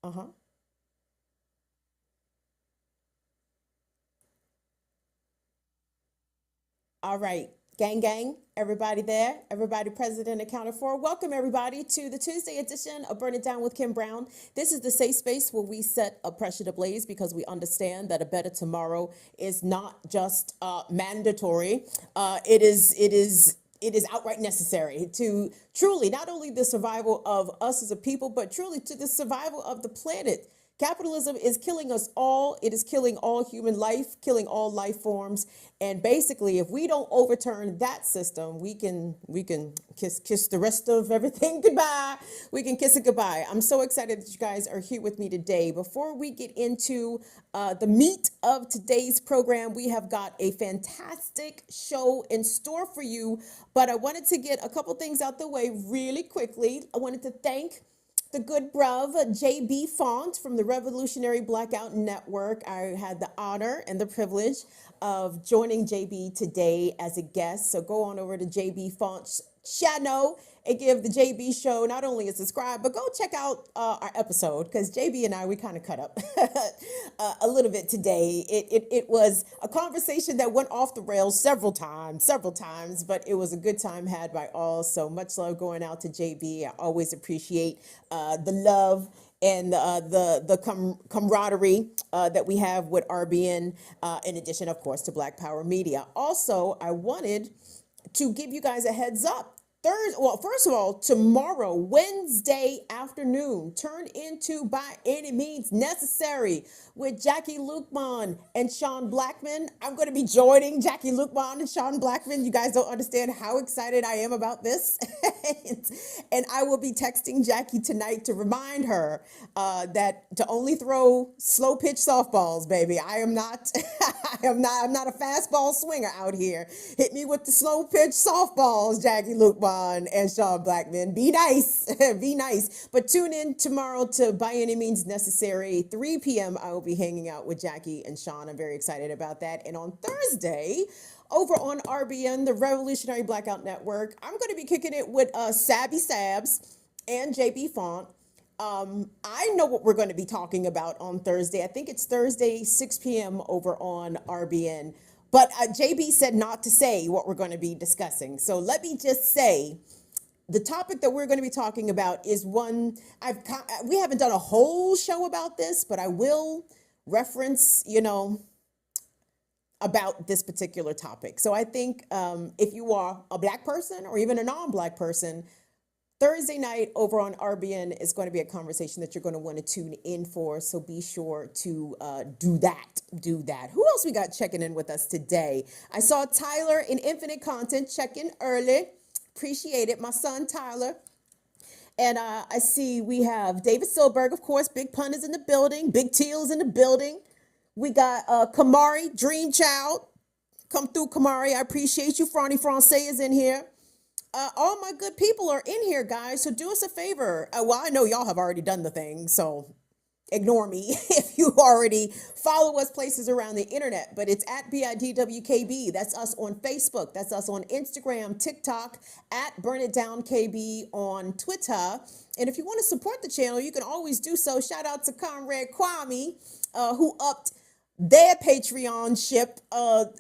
Uh-huh. All right. Gang, gang, everybody there, everybody present and accounted for. Welcome, everybody, to the Tuesday edition of Burn It Down with Kim Brown. This is the safe space where we set oppression ablaze because we understand that a better tomorrow is not just mandatory. It is outright necessary to truly not only the survival of us as a people, but truly to the survival of the planet. Capitalism is killing us all. It is killing all human life, killing all life forms. And basically, if we don't overturn that system, we can kiss the rest of everything goodbye. We can kiss it goodbye. I'm so excited that you guys are here with me today. Before we get into the meat of today's program, we have got a fantastic show in store for you. But I wanted to get a couple things out the way really quickly. I wanted to thank the good bruv, JB Font from the Revolutionary Blackout Network. I had the honor and the privilege of joining JB today as a guest. So go on over to JB Font's channel and give the JB show not only a subscribe, but go check out our episode because JB and I, we kind of cut up a little bit today. It was a conversation that went off the rails several times, but it was a good time had by all. So much love going out to JB. I always appreciate the love and the camaraderie that we have with RBN, in addition, of course, to Black Power Media. Also, I wanted to give you guys a heads up. First of all, tomorrow, Wednesday afternoon, turn into By Any Means Necessary with Jackie Luqman and Sean Blackman. I'm going to be joining Jackie Luqman and Sean Blackman. You guys don't understand how excited I am about this. And I will be texting Jackie tonight to remind her that to only throw slow pitch softballs, baby. I am not, I'm not a fastball swinger out here. Hit me with the slow pitch softballs, Jackie Luqman and Sean Blackman. Be nice, be nice. But tune in tomorrow to By Any Means Necessary, 3 p.m. I will be hanging out with Jackie and Sean. I'm very excited about that. And on Thursday, over on RBN, the Revolutionary Blackout Network, I'm going to be kicking it with Sabby Sabs and JB Font. I know what we're going to be talking about on Thursday. I think it's Thursday, 6 p.m. over on RBN. But JB said not to say what we're going to be discussing. So let me just say the topic that we're going to be talking about is one we haven't done a whole show about this, but I will reference, about this particular topic. So I think if you are a Black person or even a non-Black person, Thursday night over on RBN is going to be a conversation that you're going to want to tune in for. So be sure to do that. Do that. Who else we got checking in with us today? I saw Tyler in Infinite Content check in early. Appreciate it. My son, Tyler. And I see we have David Silberg, of course. Big Pun is in the building. Big Teal's in the building. We got Kamari, Dream Child. Come through, Kamari. I appreciate you. Franny Francais is in here. All my good people are in here, guys. So do us a favor. Well, I know y'all have already done the thing, so ignore me if you already follow us places around the internet. But it's at BIDWKB. That's us on Facebook. That's us on Instagram, TikTok, at Burn It Down KB on Twitter. And if you want to support the channel, you can always do so. Shout out to Comrade Kwame, who upped their Patreon ship up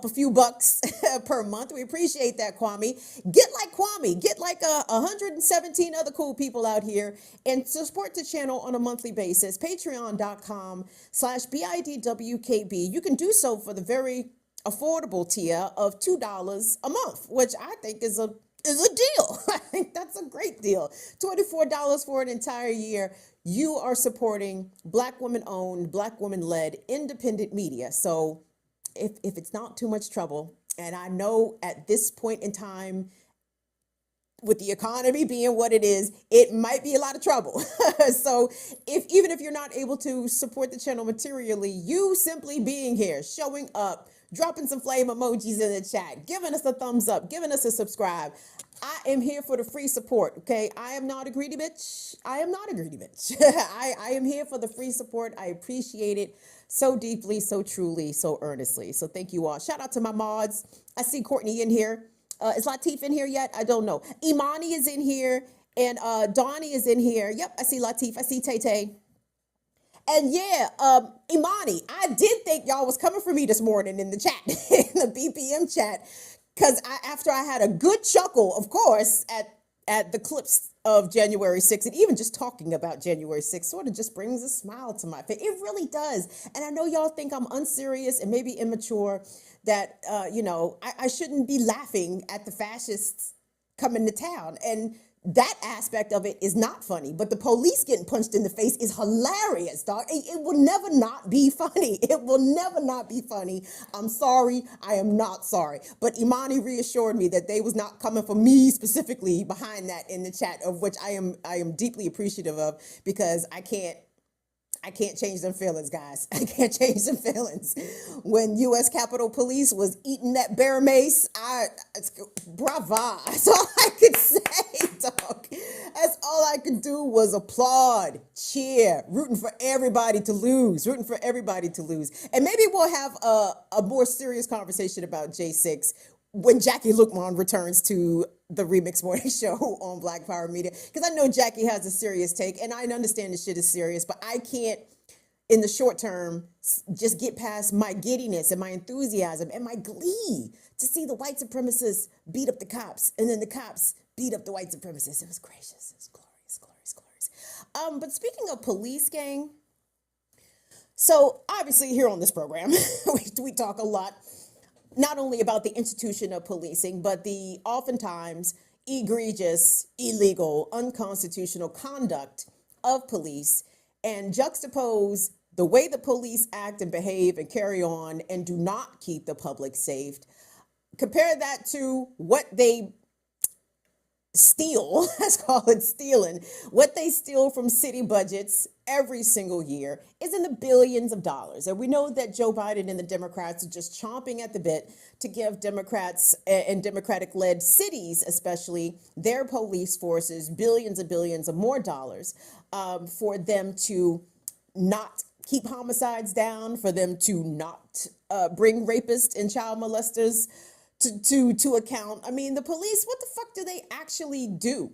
a few bucks per month. We appreciate that, Kwame. Get like Kwame. Get like 117 other cool people out here and support the channel on a monthly basis. Patreon.com/BIDWKB. You can do so for the very affordable tier of $2 a month, which I think is a deal. I think that's a great deal. $24 for an entire year. You are supporting Black women owned, Black women led independent media. So if it's not too much trouble, and I know at this point in time, with the economy being what it is, it might be a lot of trouble. So even if you're not able to support the channel materially, you simply being here, showing up, dropping some flame emojis in the chat, giving us a thumbs up, giving us a subscribe. I am here for the free support, okay? I am not a greedy bitch. I am not a greedy bitch. I am here for the free support. I appreciate it so deeply, so truly, so earnestly. So thank you all. Shout out to my mods. I see Courtney in here. Is Latif in here yet? I don't know. Imani is in here, and Donnie is in here. Yep, I see Latif. I see Tay Tay. And yeah, Imani, I did think y'all was coming for me this morning in the chat, in the BPM chat, because after I had a good chuckle, of course, at the clips of January 6th, and even just talking about January 6th sort of just brings a smile to my face. It really does. And I know y'all think I'm unserious and maybe immature, that, I shouldn't be laughing at the fascists coming to town. And that aspect of it is not funny, but the police getting punched in the face is hilarious, dog. It will never not be funny. It will never not be funny. I'm sorry. I am not sorry. But Imani reassured me that they was not coming for me specifically behind that in the chat, of which I am deeply appreciative of, because I can't change them feelings, guys. I can't change them feelings. When U.S. Capitol Police was eating that bear mace, brava. That's all I could say, dog. That's all I could do was applaud, cheer, rooting for everybody to lose, And maybe we'll have a more serious conversation about J6 when Jackie Lukman returns to the Remix Morning Show on Black Power Media, because I know Jackie has a serious take, and I understand this shit is serious, but I can't, in the short term, just get past my giddiness and my enthusiasm and my glee to see the white supremacists beat up the cops, and then the cops beat up the white supremacists. It was gracious. It was glorious, glorious, glorious. But speaking of police, gang, so obviously here on this program, we talk a lot not only about the institution of policing, but the oftentimes egregious, illegal, unconstitutional conduct of police, and juxtapose the way the police act and behave and carry on and do not keep the public safe. Compare that to what they steal, let's call it stealing, what they steal from city budgets every single year is in the billions of dollars. And we know that Joe Biden and the Democrats are just chomping at the bit to give Democrats and Democratic-led cities, especially their police forces, billions and billions of more dollars, for them to not keep homicides down, for them to not bring rapists and child molesters to account. I mean, the police, what the fuck do they actually do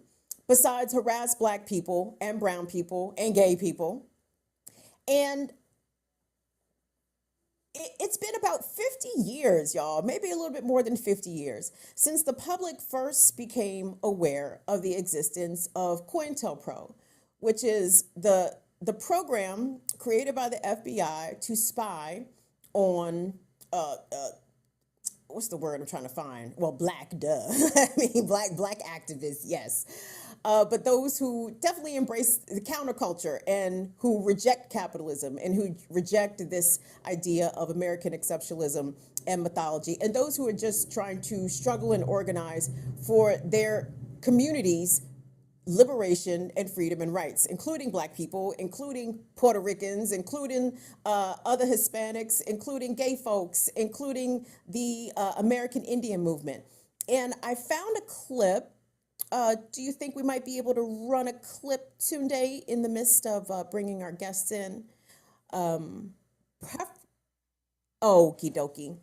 besides harass black people and brown people and gay people? And it's been about 50 years, y'all, maybe a little bit more than 50 years, since the public first became aware of the existence of COINTELPRO, which is the program created by the FBI to spy on what's the word I'm trying to find? Well, black, duh. I mean, black activists, yes. But those who definitely embrace the counterculture and who reject capitalism and who reject this idea of American exceptionalism and mythology, and those who are just trying to struggle and organize for their communities' liberation and freedom and rights, including black people, including Puerto Ricans, including other Hispanics, including gay folks, including the American Indian movement. And I found a clip. Do you think we might be able to run a clip, Tunde, in the midst of bringing our guests in? Okie dokie.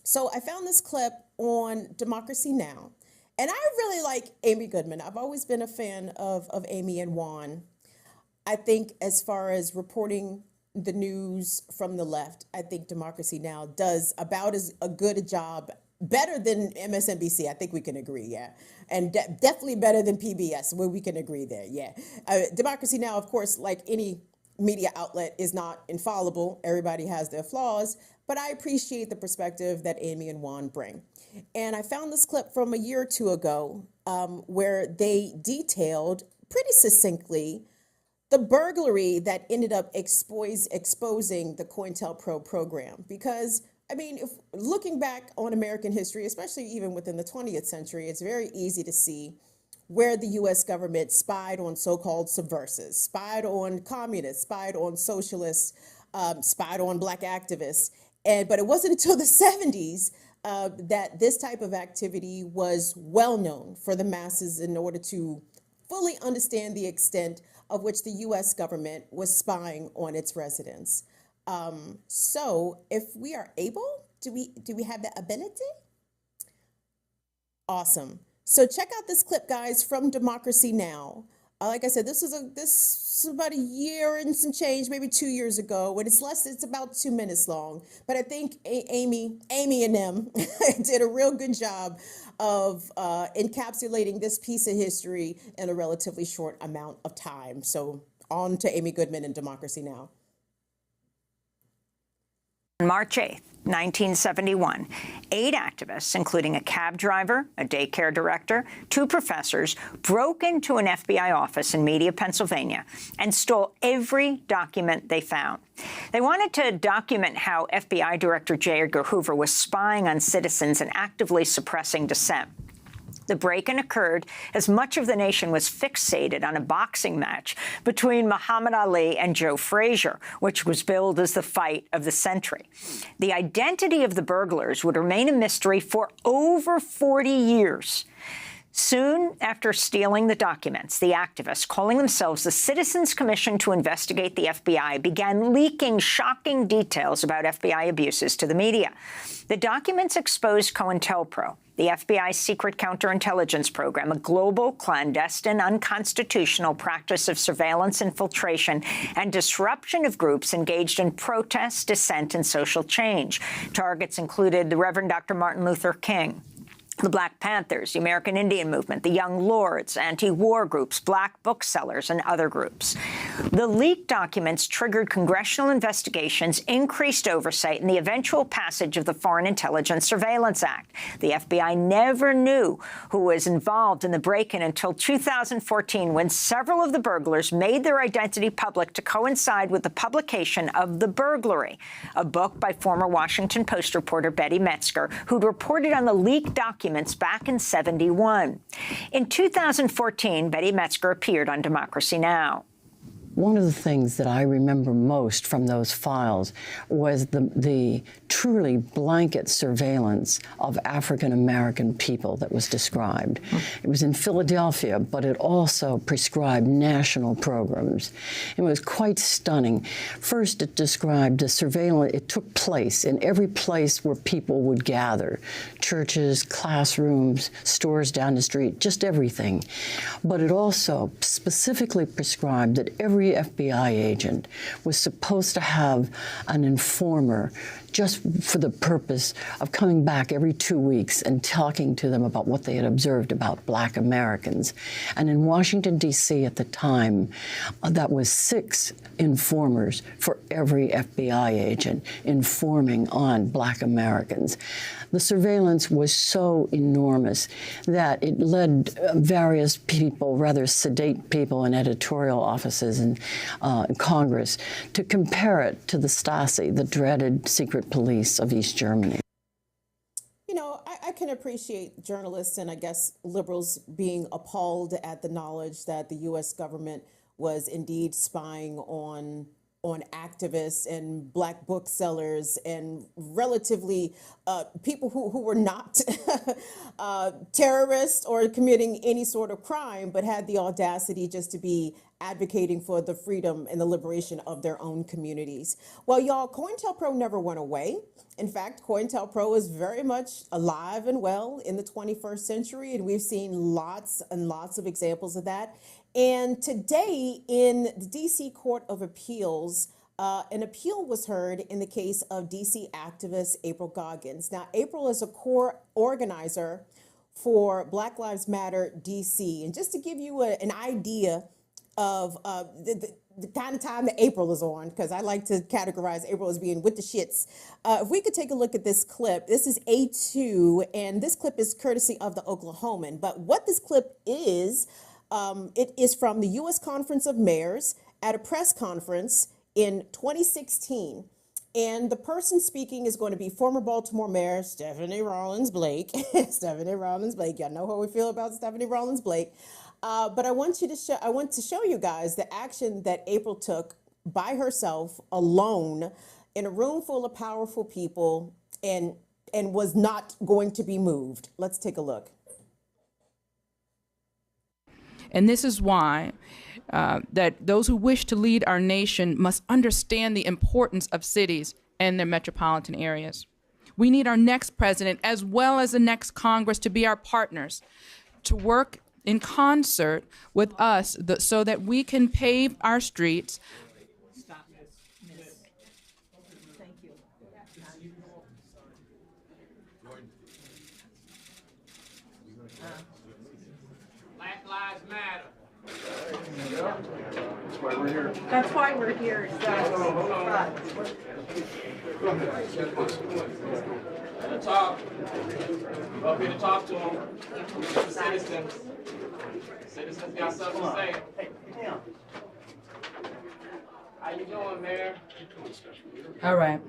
So I found this clip on Democracy Now! And I really like Amy Goodman. I've always been a fan of Amy and Juan. I think as far as reporting the news from the left, I think Democracy Now! Does about as a good a job, better than MSNBC. I think we can agree, yeah. And definitely better than PBS, where we can agree there, yeah. Democracy Now!, of course, like any media outlet, is not infallible. Everybody has their flaws, but I appreciate the perspective that Amy and Juan bring. And I found this clip from a year or two ago where they detailed pretty succinctly the burglary that ended up exposing the COINTELPRO program. Because, I mean, if looking back on American history, especially even within the 20th century, it's very easy to see where the U.S. government spied on so-called subversives, spied on communists, spied on socialists, spied on black activists. But it wasn't until the 70s that this type of activity was well known for the masses in order to fully understand the extent of which the U.S. government was spying on its residents. So if we are able, do we have the ability? Awesome. So check out this clip, guys, from Democracy Now! Like I said, this is about a year and some change, maybe 2 years ago, and it's about 2 minutes long. But I think Amy and them did a real good job of encapsulating this piece of history in a relatively short amount of time. So on to Amy Goodman and Democracy Now! On March 8th, 1971, 8 activists, including a cab driver, a daycare director, 2 professors, broke into an FBI office in Media, Pennsylvania, and stole every document they found. They wanted to document how FBI Director J. Edgar Hoover was spying on citizens and actively suppressing dissent. The break-in occurred as much of the nation was fixated on a boxing match between Muhammad Ali and Joe Frazier, which was billed as the fight of the century. The identity of the burglars would remain a mystery for over 40 years. Soon after stealing the documents, the activists, calling themselves the Citizens Commission to Investigate the FBI, began leaking shocking details about FBI abuses to the media. The documents exposed COINTELPRO, the FBI's secret counterintelligence program, a global, clandestine, unconstitutional practice of surveillance, infiltration, and disruption of groups engaged in protest, dissent, and social change. Targets included the Reverend Dr. Martin Luther King, the Black Panthers, the American Indian Movement, the Young Lords, anti-war groups, black booksellers, and other groups. The leaked documents triggered congressional investigations, increased oversight, and the eventual passage of the Foreign Intelligence Surveillance Act. The FBI never knew who was involved in the break-in until 2014, when several of the burglars made their identity public to coincide with the publication of The Burglary, a book by former Washington Post reporter Betty Metzger, who'd reported on the leaked documents back in '71. In 2014, Betty Metzger appeared on Democracy Now! One of the things that I remember most from those files was the truly blanket surveillance of African-American people that was described. It was in Philadelphia, but it also prescribed national programs. It was quite stunning. First, it described the surveillance. It took place in every place where people would gather, churches, classrooms, stores down the street, just everything. But it also specifically prescribed that every FBI agent was supposed to have an informer just for the purpose of coming back every 2 weeks and talking to them about what they had observed about Black Americans. And in Washington, D.C. at the time, that was 6 informers for every FBI agent informing on Black Americans. The surveillance was so enormous that it led various people, rather sedate people in editorial offices and Congress, to compare it to the Stasi, the dreaded secret police of East Germany. You know, I can appreciate journalists and I guess liberals being appalled at the knowledge that the U.S. government was indeed spying on activists and black booksellers and relatively people who were not terrorists or committing any sort of crime, but had the audacity just to be advocating for the freedom and the liberation of their own communities. Well, y'all, COINTELPRO never went away. In fact, COINTELPRO is very much alive and well in the 21st century, and we've seen lots and lots of examples of that. And today in the DC Court of Appeals, an appeal was heard in the case of DC activist April Goggins. Now, April is a core organizer for Black Lives Matter DC. And just to give you an idea of the kind of time that April is on, because I like to categorize April as being with the shits. If we could take a look at this clip, this is A2, and this clip is courtesy of the Oklahoman. But what this clip is, it is from the U.S. Conference of Mayors at a press conference in 2016. And the person speaking is going to be former Baltimore Mayor Stephanie Rawlins Blake. Stephanie Rawlins Blake. Y'all know how we feel about Stephanie Rawlins Blake. But I want to show you guys the action that April took by herself, alone, in a room full of powerful people, and was not going to be moved. Let's take a look. And this is why that those who wish to lead our nation must understand the importance of cities and their metropolitan areas. We need our next president, as well as the next Congress, to be our partners, to work in concert with us so that we can pave our streets. Black Lives Matter. That's why we're here. To talk. We're up here to talk to them. Citizens. Citizens got something to say. How you doing, Mayor? All right.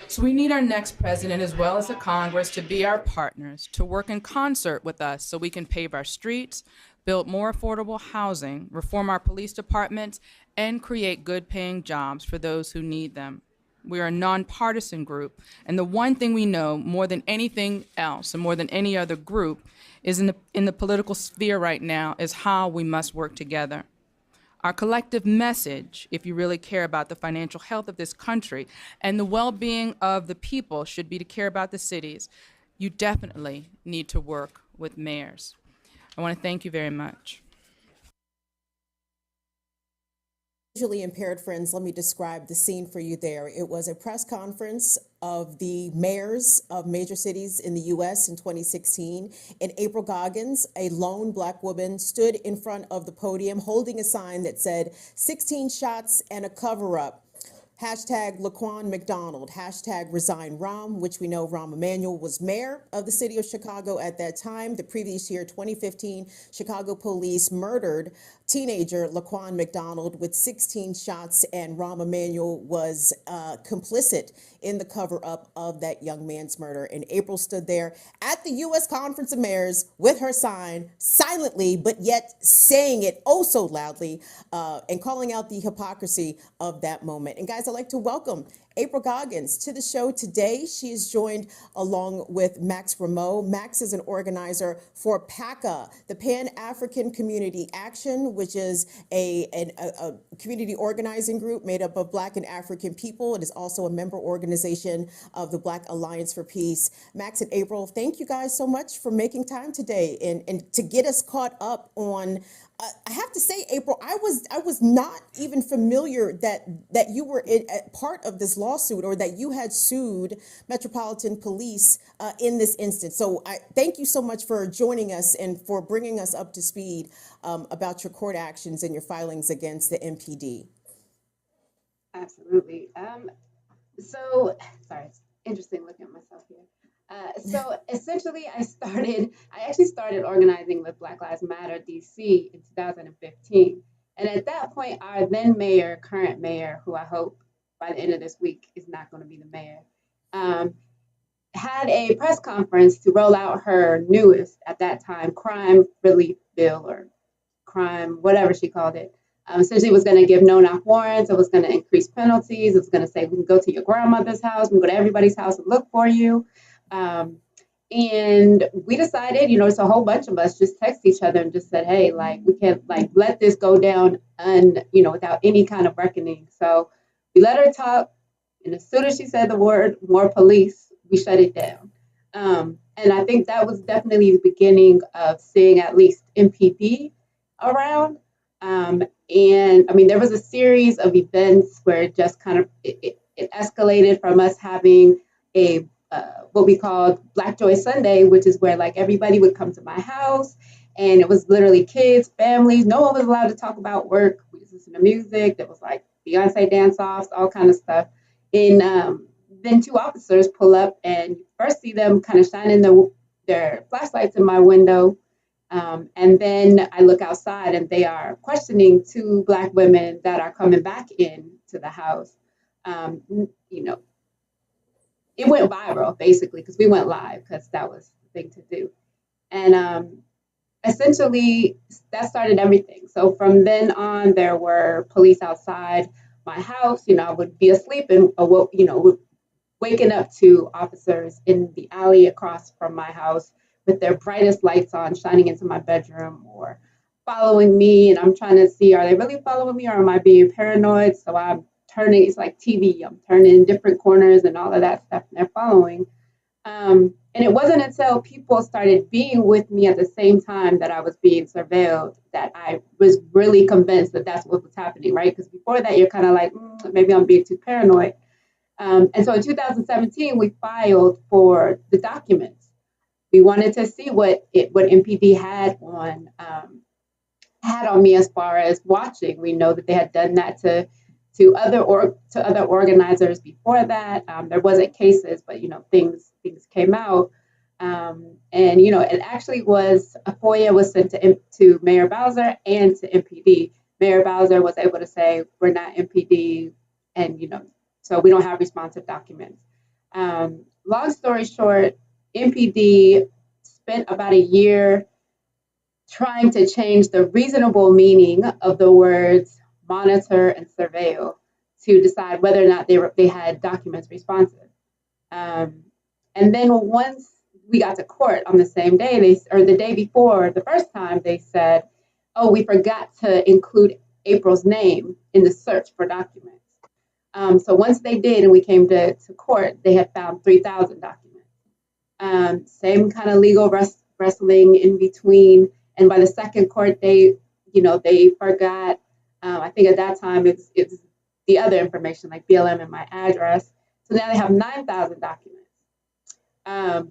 So we need our next president, as well as the Congress, to be our partners, to work in concert with us so we can pave our streets, build more affordable housing, reform our police departments, and create good-paying jobs for those who need them. We are a nonpartisan group, and the one thing we know more than anything else and more than any other group is in the political sphere right now is how we must work together. Our collective message, if you really care about the financial health of this country and the well-being of the people, should be to care about the cities. You definitely need to work with mayors. I want to thank you very much. Visually impaired friends, let me describe the scene for you there. It was a press conference of the mayors of major cities in the U.S. in 2016. And April Goggins, a lone Black woman, stood in front of the podium holding a sign that said 16 shots and a cover-up. Hashtag Laquan McDonald, hashtag resign Rahm, which we know Rahm Emanuel was mayor of the city of Chicago at that time. The previous year, 2015, Chicago police murdered teenager Laquan McDonald with 16 shots, and Rahm Emanuel was complicit in the cover-up of that young man's murder. And April stood there at the U.S. Conference of Mayors with her sign, silently, but yet saying it oh so loudly, and calling out the hypocrisy of that moment. And guys, I'd like to welcome April Goggins to the show today. She is joined along with Max Rameau. Max is an organizer for PACA, the Pan-African Community Action, which is a community organizing group made up of Black and African people. It is also a member organization of the Black Alliance for Peace. Max and April, thank you guys so much for making time today and to get us caught up on I have to say, April, I was not even familiar that you were part of this lawsuit or that you had sued Metropolitan Police in this instance. So I thank you so much for joining us and for bringing us up to speed about your court actions and your filings against the MPD. Absolutely. So, sorry, it's interesting looking at myself here. So essentially, I actually started organizing with Black Lives Matter DC in 2015. And at that point, our then mayor, current mayor, who I hope by the end of this week is not going to be the mayor, had a press conference to roll out her newest, at that time, crime relief bill or crime, whatever she called it. Essentially, it was going to give no-knock warrants. It was going to increase penalties. It was going to say, we can go to your grandmother's house. We can go to everybody's house and look for you. And we decided, it's a whole bunch of us just text each other and just said, hey, we can't let this go down without any kind of reckoning. So we let her talk. And as soon as she said the word more police, we shut it down. And I think that was definitely the beginning of seeing at least MPD around. And I mean, there was a series of events where it just kind of, it escalated from us having a what we called Black Joy Sunday, which is where everybody would come to my house, and it was literally kids, families. No one was allowed to talk about work. We just listened to music. There was Beyonce dance-offs, all kind of stuff. And then two officers pull up, and you first see them kind of shining their flashlights in my window. And then I look outside, and they are questioning two Black women that are coming back into the house. It went viral, basically, because we went live, because that was the thing to do. And essentially, that started everything. So from then on, there were police outside my house. I would be asleep and awoke, waking up to officers in the alley across from my house with their brightest lights on, shining into my bedroom or following me. And I'm trying to see, are they really following me or am I being paranoid? So I'm turning, it's like TV, I'm turning different corners and all of that stuff, and they're following. And it wasn't until people started being with me at the same time that I was being surveilled that I was really convinced that that's what was happening, right? Because before that, you're kind of like, maybe I'm being too paranoid. And so in 2017, we filed for the documents. We wanted to see what MPD had on me as far as watching. We know that they had done that to other organizers before that. There wasn't cases, but things came out. And it actually was a FOIA was sent to Mayor Bowser and to MPD. Mayor Bowser was able to say we're not MPD, and so we don't have responsive documents. Long story short, MPD spent about a year trying to change the reasonable meaning of the words monitor and surveil to decide whether or not they had documents responsive. And then once we got to court on the same day, or the day before, the first time, they said, oh, we forgot to include April's name in the search for documents. So once they did and we came to court, they had found 3,000 documents. Same kind of legal wrestling in between. And by the second court date, they forgot. I think at that time it's the other information like BLM and my address. So now they have 9,000 documents,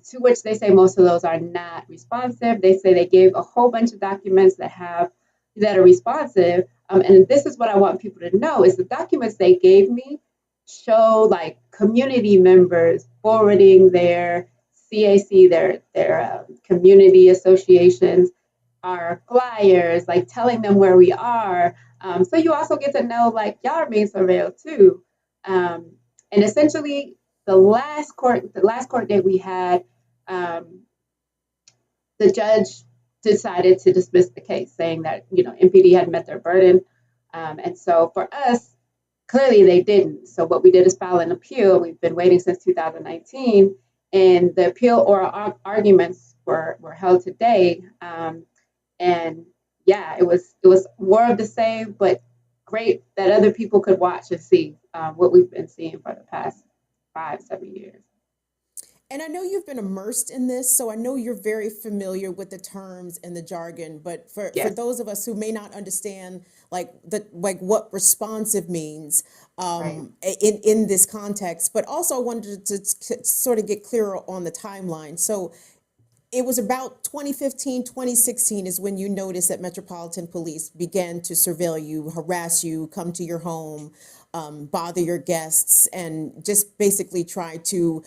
to which they say most of those are not responsive. They say they gave a whole bunch of documents that are responsive. And this is what I want people to know is the documents they gave me show like community members forwarding their CAC, their community associations, our flyers, like telling them where we are. So you also get to know like y'all are being surveilled too. And essentially the last court date we had, the judge decided to dismiss the case, saying that MPD had met their burden. And so for us, clearly they didn't. So what we did is file an appeal. We've been waiting since 2019, and the appeal oral arguments were held today. And yeah, it was more of the same, but great that other people could watch and see what we've been seeing for the past 5-7 years. And I know you've been immersed in this, so I know you're very familiar with the terms and the jargon. But for those of us who may not understand, like what responsive means in this context, but also I wanted to sort of get clearer on the timeline. So it was about 2015, 2016 is when you noticed that Metropolitan Police began to surveil you, harass you, come to your home, bother your guests, and just basically try to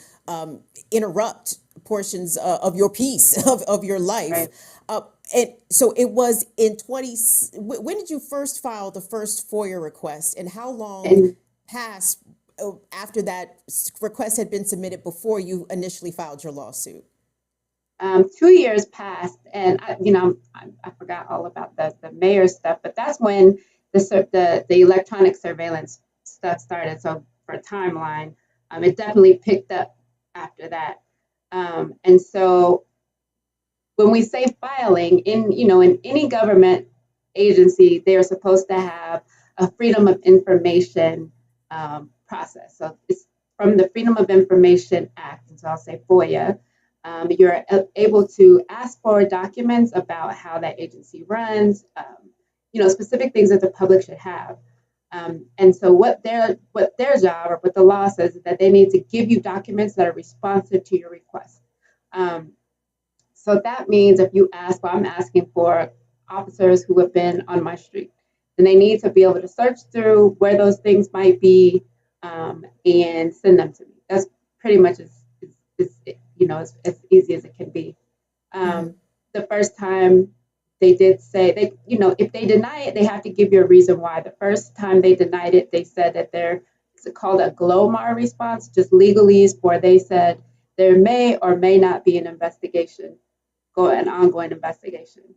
interrupt portions of your peace, of your life. Right. And so it was in when did you first file the first FOIA request, and how long passed after that request had been submitted before you initially filed your lawsuit? 2 years passed, and I forgot all about the mayor stuff, but that's when the electronic surveillance stuff started. So for a timeline, it definitely picked up after that. And so when we say filing in any government agency, they are supposed to have a Freedom of Information process. So it's from the Freedom of Information Act, and so I'll say FOIA. You're able to ask for documents about how that agency runs, specific things that the public should have. And so what their job, or what the law says, is that they need to give you documents that are responsive to your request. So that means if you ask, well, I'm asking for officers who have been on my street, then they need to be able to search through where those things might be and send them to me. That's pretty much as easy as it can be. The first time they did say if they deny it, they have to give you a reason why. The first time they denied it, they said that it's called a GLOMAR response, just legalese, where they said there may or may not be an ongoing investigation.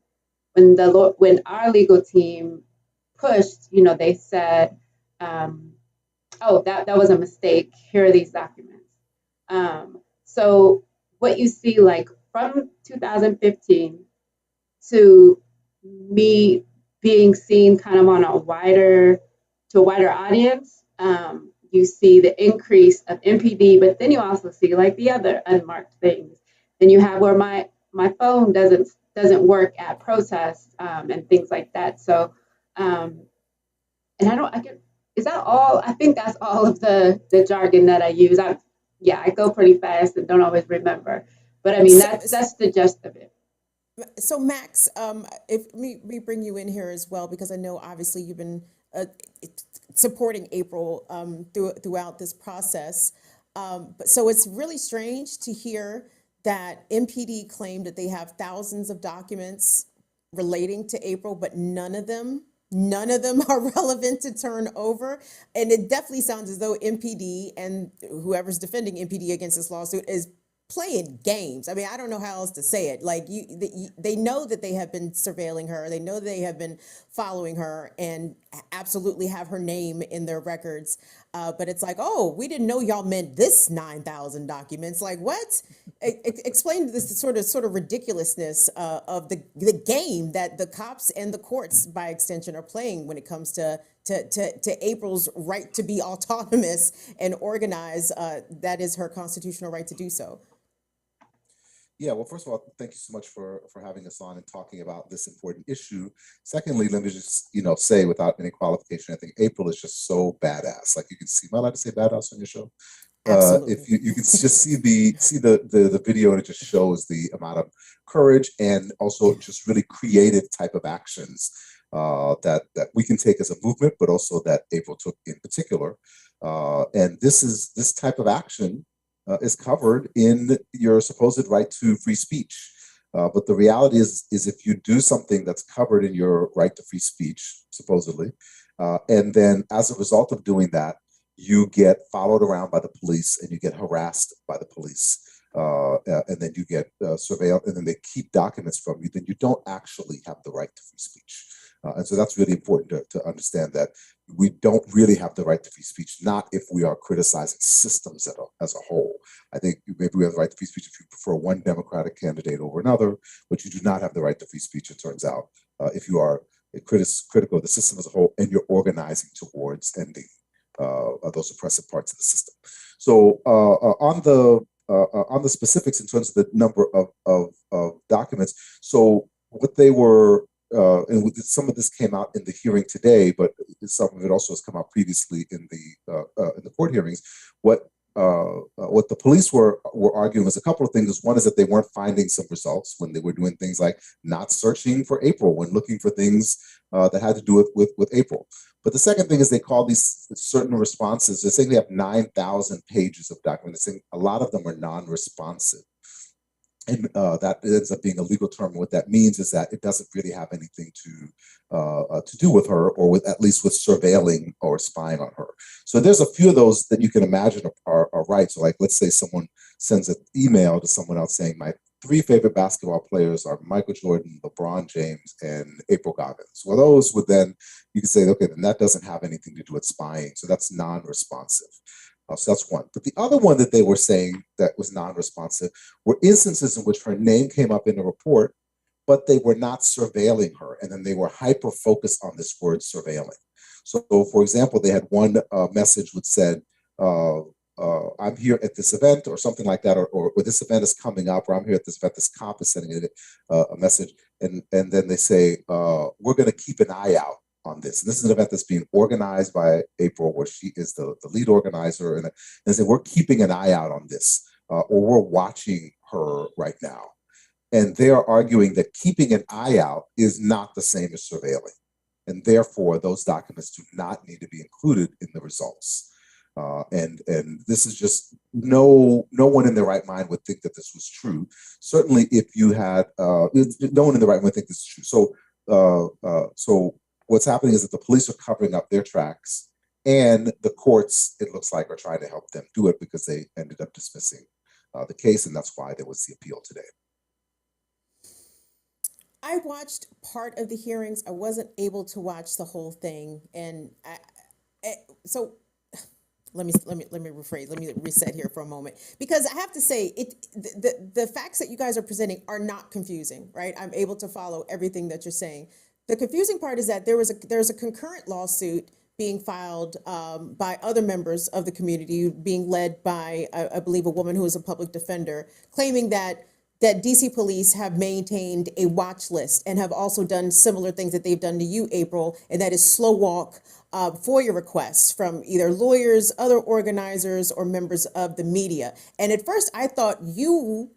When our legal team pushed, they said, oh, that was a mistake. Here are these documents. So what you see, like from 2015 to me being seen kind of on a wider audience, you see the increase of MPD, but then you also see like the other unmarked things. Then you have where my phone doesn't work at protests and things like that. So, and is that all? I think that's all of the jargon that I use. I go pretty fast and don't always remember. But I mean, So, that's the gist of it. so Max, if we bring you in here as well, because I know obviously you've been supporting April throughout this process. But so it's really strange to hear that MPD claimed that they have thousands of documents relating to April, but none of them are relevant to turn over. And it definitely sounds as though MPD and whoever's defending MPD against this lawsuit is playing games. I mean, I don't know how else to say it. Like they know that they have been surveilling her. They know they have been following her and absolutely have her name in their records. But it's like, oh, we didn't know y'all meant this 9,000 documents. Like what? Explain this sort of ridiculousness of the game that the cops and the courts, by extension, are playing when it comes to April's right to be autonomous and organize. That is her constitutional right to do so. Yeah, well, first of all, thank you so much for having us on and talking about this important issue. Secondly, let me just, say without any qualification, I think April is just so badass. Like you can see, am I allowed to say badass on your show? Absolutely. If you can just see the video, and it just shows the amount of courage and also just really creative type of actions that we can take as a movement, but also that April took in particular. And this type of action is covered in your supposed right to free speech. But the reality is if you do something that's covered in your right to free speech, supposedly, and then as a result of doing that, you get followed around by the police and you get harassed by the police, and then you get surveilled, and then they keep documents from you, then you don't actually have the right to free speech. And so that's really important to understand that we don't really have the right to free speech, not if we are criticizing systems as a whole. I think maybe we have the right to free speech if you prefer one Democratic candidate over another, but you do not have the right to free speech, it turns out, if you are critical of the system as a whole and you're organizing towards ending those oppressive parts of the system. So on the specifics in terms of the number of documents, so what they were, and some of this came out in the hearing today, but some of it also has come out previously in the court hearings. What the police were arguing was a couple of things. One is that they weren't finding some results when they were doing things like not searching for April when looking for things that had to do with April. But the second thing is they call these certain responses. They're saying they have 9,000 pages of documents. They're saying a lot of them are non-responsive. And that ends up being a legal term. What that means is that it doesn't really have anything to do with her, or at least with surveilling or spying on her. So there's a few of those that you can imagine are right. So like, let's say someone sends an email to someone else saying, my 3 favorite basketball players are Michael Jordan, LeBron James, and April Goggins. Well, those would then, you can say, okay, then that doesn't have anything to do with spying. So that's non-responsive. So that's one. But the other one that they were saying that was non-responsive were instances in which her name came up in the report, but they were not surveilling her. And then they were hyper-focused on this word surveilling. So, for example, they had one message which said, I'm here at this event or something like that, or this event is coming up, or I'm here at this event, this cop is sending a message. And then they say, we're going to keep an eye out on this. And this is an event that's being organized by April, where she is the lead organizer. And they say, we're keeping an eye out on this, or we're watching her right now. And they are arguing that keeping an eye out is not the same as surveilling. And therefore, those documents do not need to be included in the results. And this is just no one in their right mind would think that this was true. Certainly, if you had no one in the right mind would think this is true. So what's happening is that the police are covering up their tracks, and the courts, it looks like, are trying to help them do it because they ended up dismissing the case, and that's why there was the appeal today. I watched part of the hearings. I wasn't able to watch the whole thing, and so let me rephrase. Let me reset here for a moment, because I have to say the facts that you guys are presenting are not confusing, right? I'm able to follow everything that you're saying. The confusing part is that there's a concurrent lawsuit being filed by other members of the community, being led by, I believe, a woman who is a public defender, claiming that DC police have maintained a watch list and have also done similar things that they've done to you, April, and that is slow walk FOIA requests from either lawyers, other organizers, or members of the media. And at first, I thought you,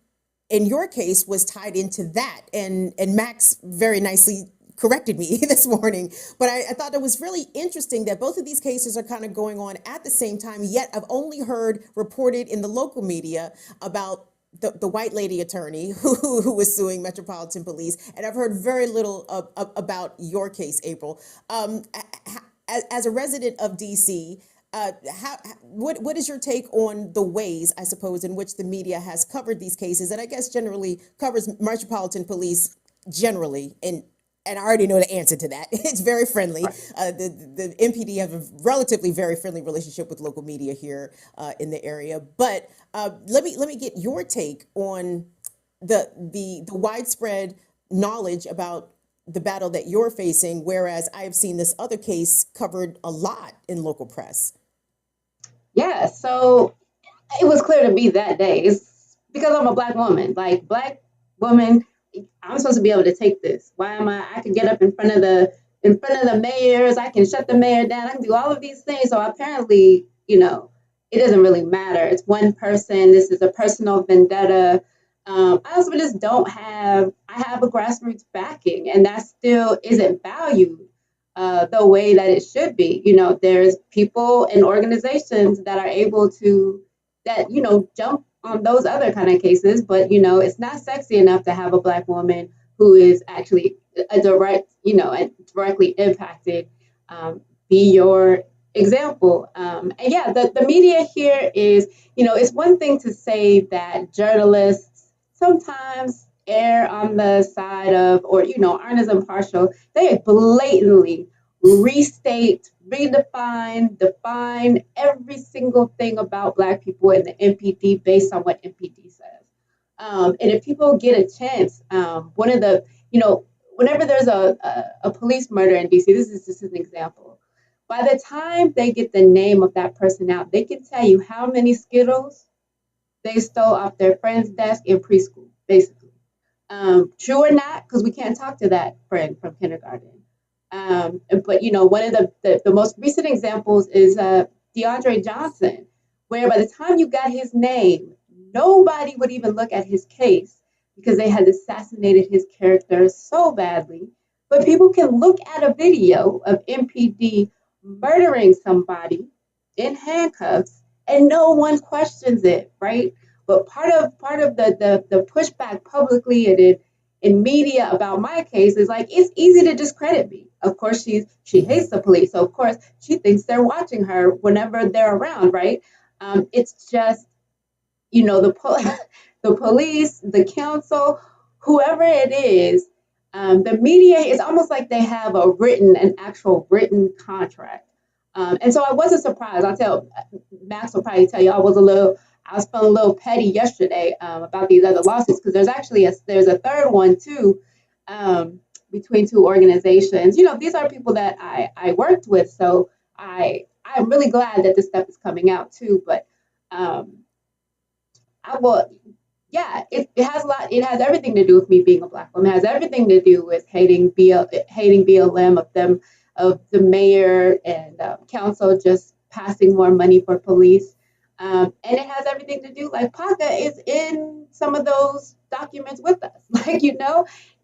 in your case, was tied into that, and Max very nicely corrected me this morning. But I thought it was really interesting that both of these cases are kind of going on at the same time, yet I've only heard reported in the local media about the white lady attorney who was suing Metropolitan Police, and I've heard very little about your case, April. As a resident of DC, what is your take on the ways, I suppose, in which the media has covered these cases, and I guess generally covers Metropolitan Police generally, and I already know the answer to that. It's very friendly. The MPD have a relatively very friendly relationship with local media here in the area. But let me get your take on the widespread knowledge about the battle that you're facing, whereas I have seen this other case covered a lot in local press. Yeah, so it was clear to me that day. It's because I'm a Black woman. Like, Black woman, I'm supposed to be able to take this. Why am I can get up in front of the mayors, I can shut the mayor down, I can do all of these things. So apparently, it doesn't really matter. It's one person. This is a personal vendetta. I also just I have a grassroots backing, and that still isn't valued the way that it should be. There's people and organizations that are able to, jump on those other kind of cases, but it's not sexy enough to have a Black woman who is actually directly impacted be your example. And yeah, the media here is, it's one thing to say that journalists sometimes err on the side of, or aren't as impartial. They blatantly restate, redefine, define every single thing about Black people in the MPD based on what MPD says. And if people get a chance, one of the, whenever there's a police murder in DC, this is just an example. By the time they get the name of that person out, they can tell you how many Skittles they stole off their friend's desk in preschool, basically. True or not, because we can't talk to that friend from kindergarten. But one of the most recent examples is DeAndre Johnson, where by the time you got his name, nobody would even look at his case because they had assassinated his character so badly. But people can look at a video of MPD murdering somebody in handcuffs and no one questions it, right? But part of the pushback publicly and in media about my case is like, it's easy to discredit me. Of course, she hates the police. So of course, she thinks they're watching her whenever they're around, right? It's just, the police, the council, whoever it is, the media, is almost like they have an actual written contract. And so I wasn't surprised. Max will probably tell you I was feeling a little petty yesterday about these other lawsuits, because there's a third one too, between two organizations. These are people that I worked with, so I'm really glad that this stuff is coming out too. But it has a lot. It has everything to do with me being a Black woman. It has everything to do with hating BLM, of the mayor and council just passing more money for police. And it has everything to do, like, PACA is in some of those documents with us,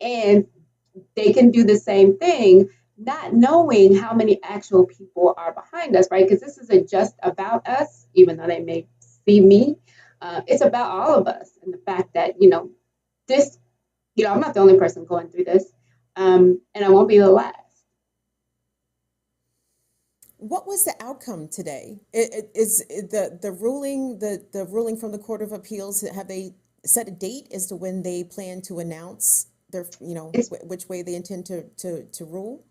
and they can do the same thing, not knowing how many actual people are behind us, right? Because this isn't just about us, even though they may see me. It's about all of us, and the fact that, I'm not the only person going through this, and I won't be the last. What was the outcome today? Is the ruling from the Court of Appeals? Have they set a date as to when they plan to announce their, which way they intend to rule?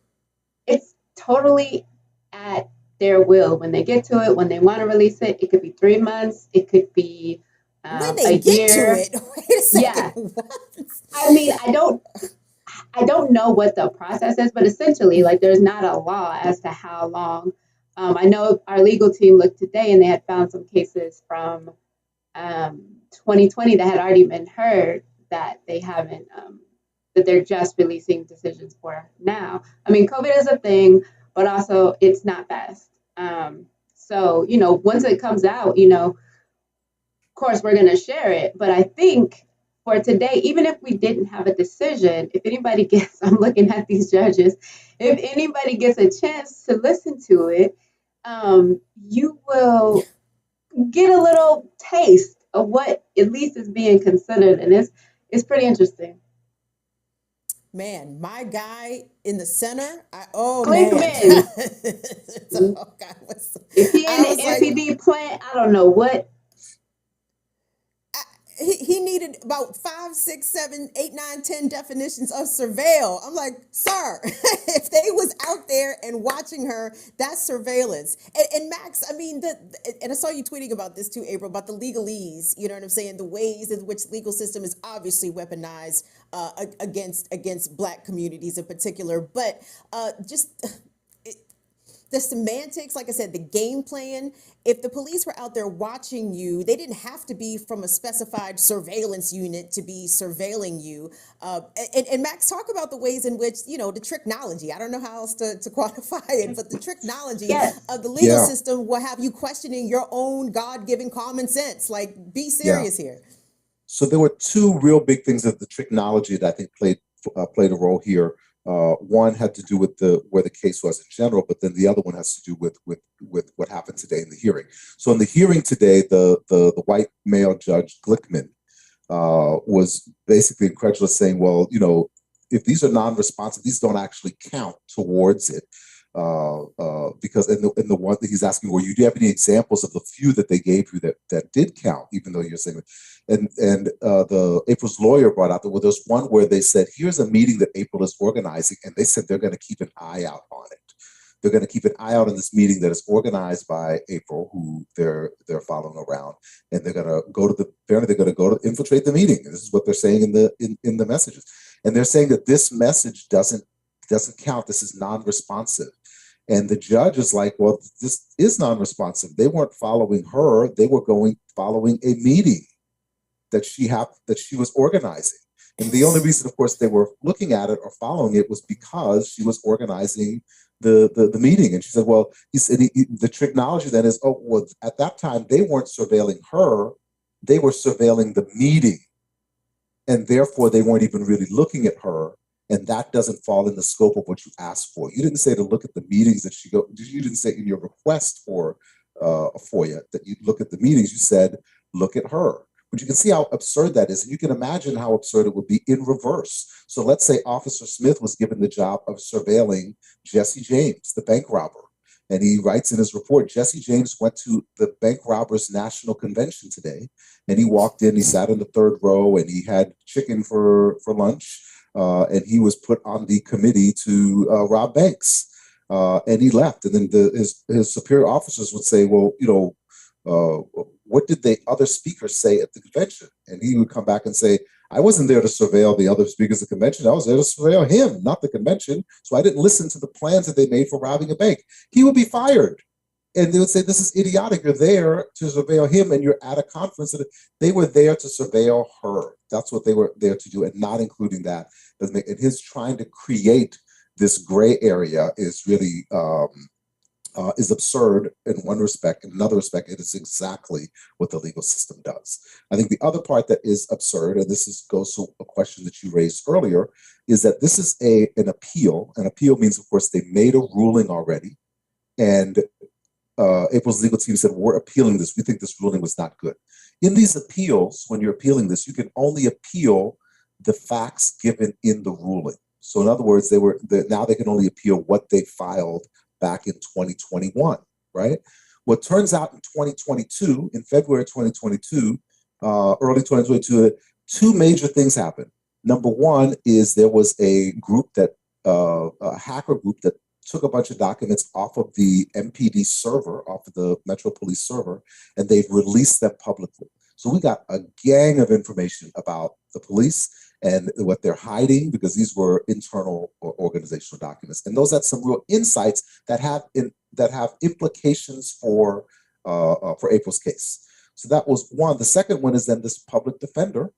It's totally at their will. When they get to it, when they want to release it, it could be 3 months. It could be when they get year. To it. Wait a second. Yeah. I mean, I don't know what the process is, but essentially, like, there's not a law as to how long I know our legal team looked today and they had found some cases from 2020 that had already been heard that they haven't, that they're just releasing decisions for now. I mean, COVID is a thing, but also it's not fast. So, once it comes out, of course, we're going to share it. But I think for today, even if we didn't have a decision, if anybody gets, I'm looking at these judges, if anybody gets a chance to listen to it, you will get a little taste of what at least is being considered. And it's pretty interesting. Man, my guy in the center, oh Klinkman. man. Oh, God, If he in I the was like, NPD plant, I don't know what. he needed about 5, 6, 7, 8, 9, 10 definitions of surveil. I'm like, sir, if they was out there and watching her, that's surveillance. And Max, I mean, and I saw you tweeting about this too, April, about the legalese. You know what I'm saying? The ways in which the legal system is obviously weaponized against Black communities in particular, but the semantics, like I said, the game plan. If the police were out there watching you, they didn't have to be from a specified surveillance unit to be surveilling you. And Max, talk about the ways in which, the technology, I don't know how else to quantify it, but the technology of the legal system will have you questioning your own God-given common sense. Like, be serious here. So there were two real big things of the technology that I think played a role here. One had to do with where the case was in general, but then the other one has to do with what happened today in the hearing. So in the hearing today, the white male judge Glickman was basically incredulous, saying, well, if these are non-responsive, these don't actually count towards it. Because in the one that he's asking, well, do you have any examples of the few that they gave you that did count, even though you're saying, and the April's lawyer brought out that, well, there's one where they said, here's a meeting that April is organizing, and they said they're going to keep an eye out on it. They're going to keep an eye out on this meeting that is organized by April, who they're following around, and they're going to go to infiltrate the meeting. And this is what they're saying in the messages, and they're saying that this message doesn't count. This is non-responsive. And the judge is like, well, this is non-responsive. They weren't following her. They were following a meeting that she was organizing. And the only reason, of course, they were looking at it or following it was because she was organizing the meeting. And she said, well, the technology then is, oh, well, at that time, they weren't surveilling her. They were surveilling the meeting. And therefore, they weren't even really looking at her. And that doesn't fall in the scope of what you asked for. You didn't say to look at the meetings that you didn't say in your request for a FOIA that you look at the meetings. You said, look at her. But you can see how absurd that is. And you can imagine how absurd it would be in reverse. So let's say Officer Smith was given the job of surveilling Jesse James, the bank robber. And he writes in his report, Jesse James went to the bank robbers national convention today. And he walked in, he sat in the third row, and he had chicken for lunch. And he was put on the committee to rob banks, and he left. And then his superior officers would say, well, what did the other speakers say at the convention? And he would come back and say, I wasn't there to surveil the other speakers at the convention. I was there to surveil him, not the convention. So I didn't listen to the plans that they made for robbing a bank. He would be fired. And they would say, this is idiotic. You're there to surveil him, and you're at a conference. They were there to surveil her. That's what they were there to do, and not including that. And his trying to create this gray area is really is absurd in one respect. In another respect, it is exactly what the legal system does. I think the other part that is absurd, and goes to a question that you raised earlier, is that this is an appeal. An appeal means, of course, they made a ruling already, and April's legal team said, we're appealing this. We think this ruling was not good. In these appeals, when you're appealing this, you can only appeal the facts given in the ruling. So in other words, now they can only appeal what they filed back in 2021, right? What turns out in 2022, in February 2022, early 2022, two major things happened. Number one is there was a hacker group that took a bunch of documents off of the MPD server, off of the Metro Police server, and they've released them publicly. So we got a gang of information about the police, and what they're hiding, because these were internal or organizational documents, and those had some real insights that have implications for April's case. So that was one. The second one is then this public defender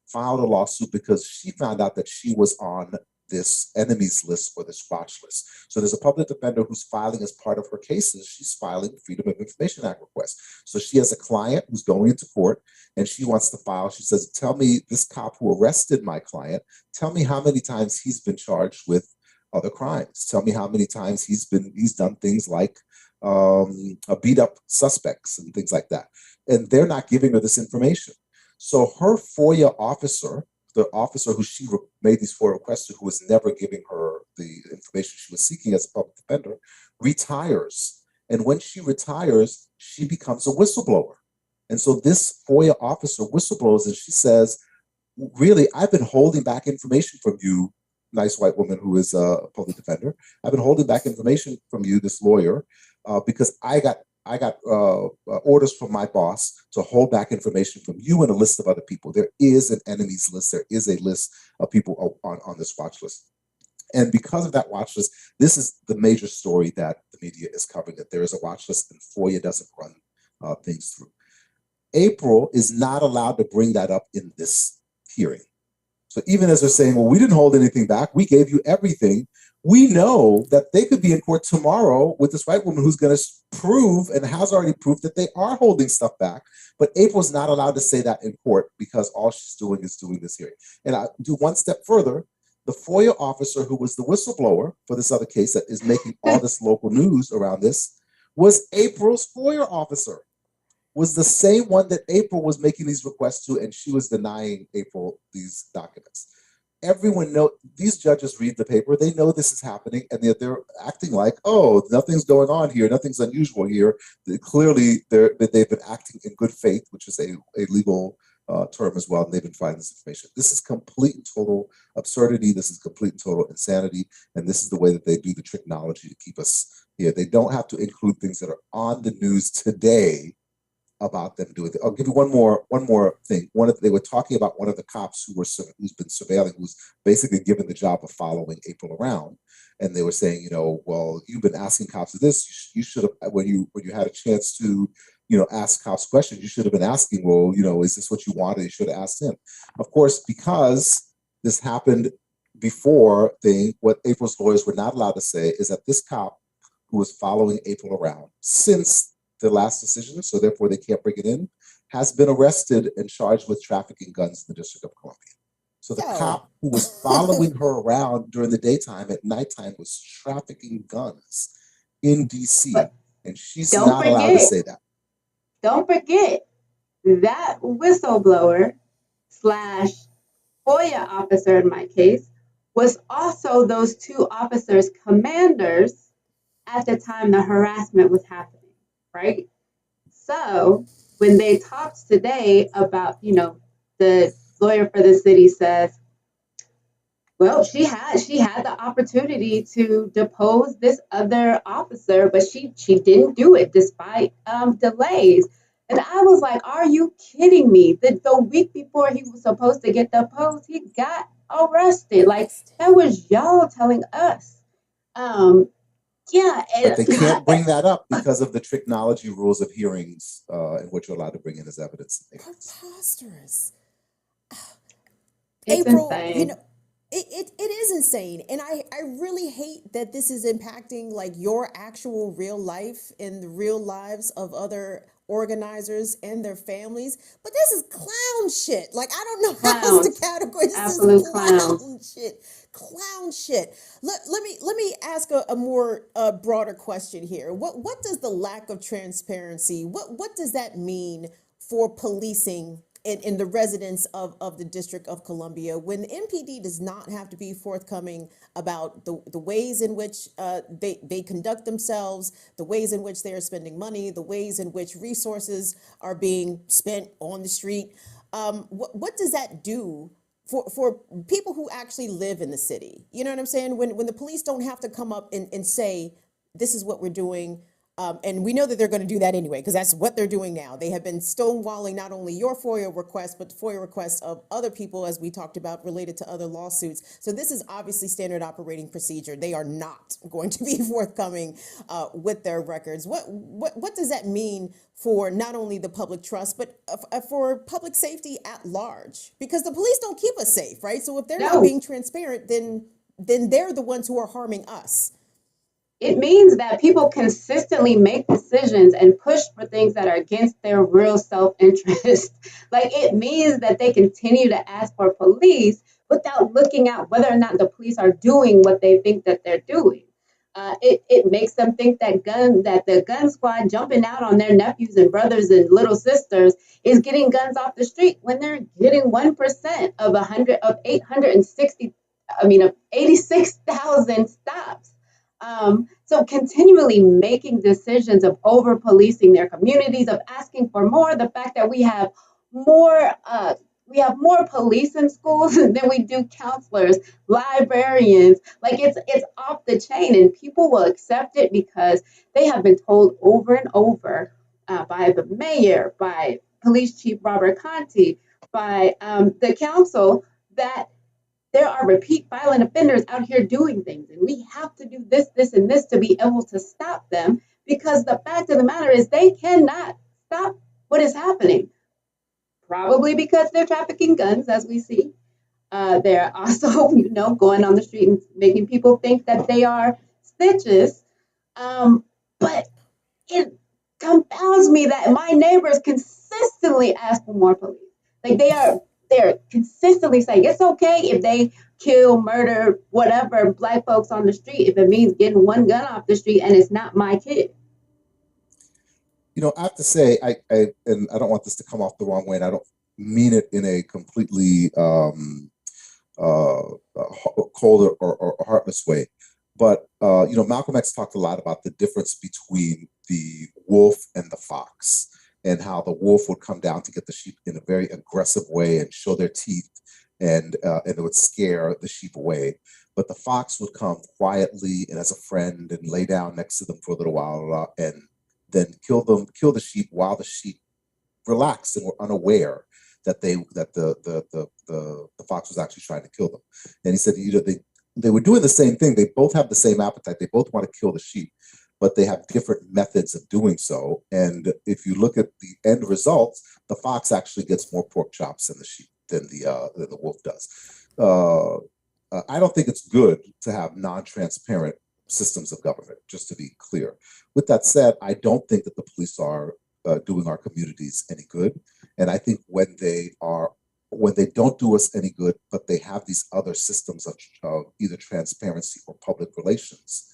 filed a lawsuit because she found out that she was on this enemies list or this watch list. So there's a public defender who's filing as part of her cases. She's filing Freedom of Information Act requests. So she has a client who's going into court and she wants to file. She says, tell me, this cop who arrested my client, tell me how many times he's been charged with other crimes. Tell me how many times he's done things like beat up suspects and things like that. And they're not giving her this information. So her FOIA officer, the officer who she made these FOIA requests to, who was never giving her the information she was seeking as a public defender, retires. And when she retires, she becomes a whistleblower. And so this FOIA officer whistleblows and she says, really, I've been holding back information from you, nice white woman who is a public defender. I've been holding back information from you, this lawyer, because I got orders from my boss to hold back information from you and a list of other people. There is an enemies list. There is a list of people on this watch list. And because of that watch list, this is the major story that the media is covering, that there is a watch list and FOIA doesn't run things through. April is not allowed to bring that up in this hearing. So even as they're saying, well, we didn't hold anything back, we gave you everything, we know that they could be in court tomorrow with this white woman who's going to prove and has already proved that they are holding stuff back. But April's not allowed to say that in court because all she's doing is doing this hearing. And I do one step further. The FOIA officer who was the whistleblower for this other case that is making all this local news around this was April's FOIA officer, was the same one that April was making these requests to, and she was denying April these documents. Everyone knows, these judges read the paper, they know this is happening, and they're acting like, oh, nothing's going on here, nothing's unusual here. Clearly, they've been acting in good faith, which is a legal term as well, and they've been finding this information. This is complete and total absurdity, this is complete and total insanity, and this is the way that they do the technology to keep us here. They don't have to include things that are on the news today about them doing it. I'll give you one more thing. They were talking about one of the cops who's been surveilling, who's basically given the job of following April around, and they were saying, well, you've been asking cops this. You should have, when you had a chance to, ask cops questions, you should have been asking, well, is this what you wanted? You should have asked him. Of course, because this happened before, what April's lawyers were not allowed to say is that this cop who was following April around since the last decision, so therefore they can't bring it in, has been arrested and charged with trafficking guns in the District of Columbia. So the cop who was following her around during the daytime, at nighttime, was trafficking guns in DC, and she's not allowed to say that. Don't forget that whistleblower / FOIA officer in my case was also those two officers' commanders at the time the harassment was happening. Right? So when they talked today about, the lawyer for the city says, well, she had the opportunity to depose this other officer, but she didn't do it despite delays. And I was like, are you kidding me? The week before he was supposed to get deposed, he got arrested. Like, that was y'all telling us. Yeah, but they can't bring that up because of the technology rules of hearings and what you're allowed to bring in as evidence. Preposterous. It's April, insane. It is insane. And I really hate that this is impacting like your actual real life and the real lives of other organizers and their families. But this is clown shit. Like, I don't know how else to categorize this. Absolute Is clown shit. Clown shit. Let me ask a more broader question here. What does the lack of transparency, what does that mean for policing in the residents of the District of Columbia, when the MPD does not have to be forthcoming about the ways in which they conduct themselves, the ways in which they are spending money, the ways in which resources are being spent on the street? What does that do for people who actually live in the city? You know what I'm saying? When the police don't have to come up and say, this is what we're doing, And we know that they're going to do that anyway, because that's what they're doing now. They have been stonewalling not only your FOIA request, but FOIA requests of other people, as we talked about, related to other lawsuits. So this is obviously standard operating procedure. They are not going to be forthcoming with their records. What does that mean for not only the public trust, but for public safety at large? Because the police don't keep us safe, right? So if they're not being transparent, then they're the ones who are harming us. It means that people consistently make decisions and push for things that are against their real self-interest. Like, it means that they continue to ask for police without looking at whether or not the police are doing what they think that they're doing. It makes them think that the gun squad jumping out on their nephews and brothers and little sisters is getting guns off the street when they're getting 1% of 86,000 stops. So continually making decisions of over policing their communities, of asking for more. The fact that we have more police in schools than we do counselors, librarians, like it's off the chain, and people will accept it because they have been told over and over by the mayor, by Police Chief Robert Conti, by the council, that there are repeat violent offenders out here doing things, and we have to do this, this, and this to be able to stop them, because the fact of the matter is they cannot stop what is happening. Probably because they're trafficking guns, as we see. They're also, going on the street and making people think that they are snitches. But it confounds me that my neighbors consistently ask for more police. Like, they're consistently saying it's okay if they kill, murder, whatever, Black folks on the street, if it means getting one gun off the street and it's not my kid. I have to say, I don't want this to come off the wrong way, and I don't mean it in a completely cold or heartless way. But Malcolm X talked a lot about the difference between the wolf and the fox, and how the wolf would come down to get the sheep in a very aggressive way and show their teeth, and it would scare the sheep away. But the fox would come quietly and as a friend and lay down next to them for a little while, and then kill the sheep while the sheep relaxed and were unaware that the fox was actually trying to kill them. And he said, they were doing the same thing. They both have the same appetite. They both want to kill the sheep, but they have different methods of doing so. And if you look at the end results, the fox actually gets more pork chops than the sheep than the wolf does. I don't think it's good to have non-transparent systems of government, just to be clear. With that said, I don't think that the police are doing our communities any good. And I think when they don't do us any good, but they have these other systems of either transparency or public relations,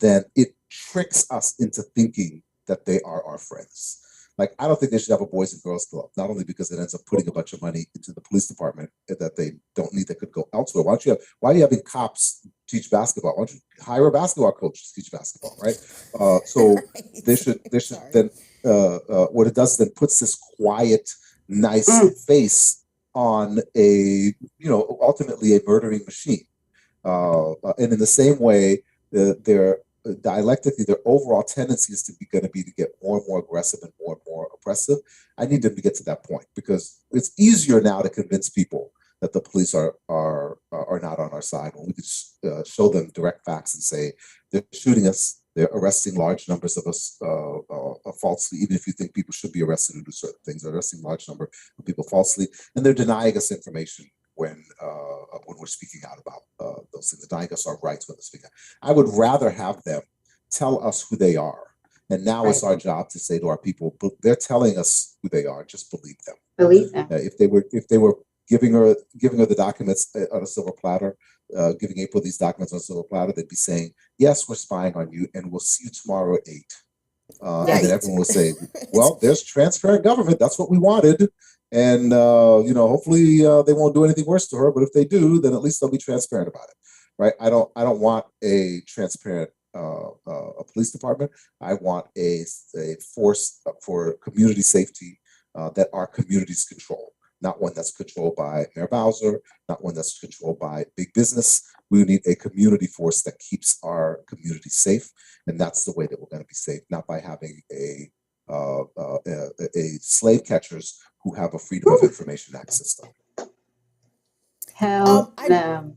then it tricks us into thinking that they are our friends. Like, I don't think they should have a Boys and Girls Club, not only because it ends up putting a bunch of money into the police department that they don't need, that could go elsewhere. Why are you having cops teach basketball? Why don't you hire a basketball coach to teach basketball, right? So right. They should then, what it does is then puts this quiet, nice face on ultimately a murdering machine. And in the same way, their dialectically, their overall tendency is to get more and more aggressive and more oppressive. I need them to get to that point, because it's easier now to convince people that the police are not on our side, when we could show them direct facts and say they're shooting us, they're arresting large numbers of us falsely, even if you think people should be arrested and do certain things. They're arresting large number of people falsely, and they're denying us information when we're speaking out about those things, denying us our rights when they're speaking out. I would rather have them tell us who they are. And now it's our job to say to our people, they're telling us who they are, just believe them. Believe them. If they were giving her the documents on a silver platter, giving April these documents on a silver platter, they'd be saying, yes, we're spying on you, and we'll see you tomorrow at 8. And then everyone will say, well, there's transparent government. That's what we wanted. And, hopefully they won't do anything worse to her. But if they do, then at least they'll be transparent about it. Right. I don't want a transparent a police department. I want a force for community safety that our communities control. not one that's controlled by Mayor Bowser, not one that's controlled by big business. We need a community force that keeps our community safe, and that's the way that we're going to be safe, not by having a slave catchers who have a Freedom of Information Act system. Hell I no.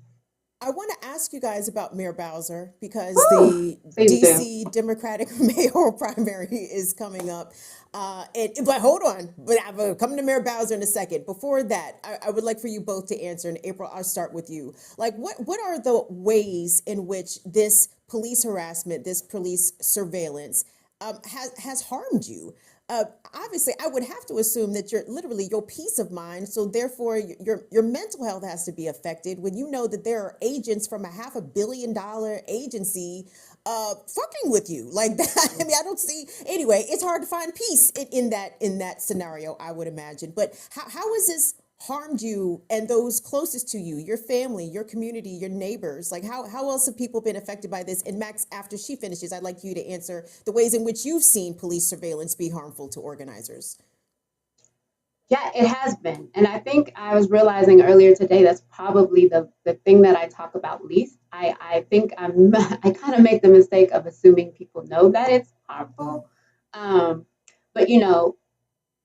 I want to ask you guys about Mayor Bowser because Woo! the Please do. DC Democratic mayoral primary is coming up. But hold on, but I'm coming to Mayor Bowser in a second. Before that, I would like for you both to answer. And April, I'll start with you. Like, what are the ways in which this police harassment, this police surveillance, has harmed you? Obviously, I would have to assume that you're literally your peace of mind. So therefore, your mental health has to be affected when you know that there are agents from a $500 million agency fucking with you like that. I mean, I don't see. Anyway, it's hard to find peace in that scenario, I would imagine. But how has this harmed you and those closest to you, your family, your community, your neighbors? Like, how else have people been affected by this? And Max, after she finishes, I'd like you to answer the ways in which you've seen police surveillance be harmful to organizers. Yeah, it has been. And I think I was realizing earlier today that's probably the thing that I talk about least. I think I kind of make the mistake of assuming people know that it's harmful. But, you know,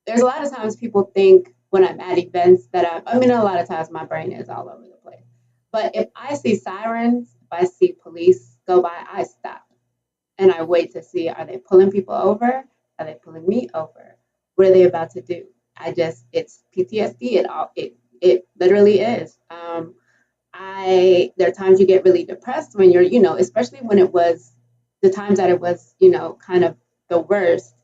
there's a lot of times people think when I'm at events that I mean, a lot of times my brain is all over the place. But if I see sirens, if I see police go by, I stop and I wait to see, are they pulling people over? Are they pulling me over? What are they about to do? It's PTSD. It literally is. There are times you get really depressed when you're, you know, especially when it was the times that it was, you know, kind of the worst.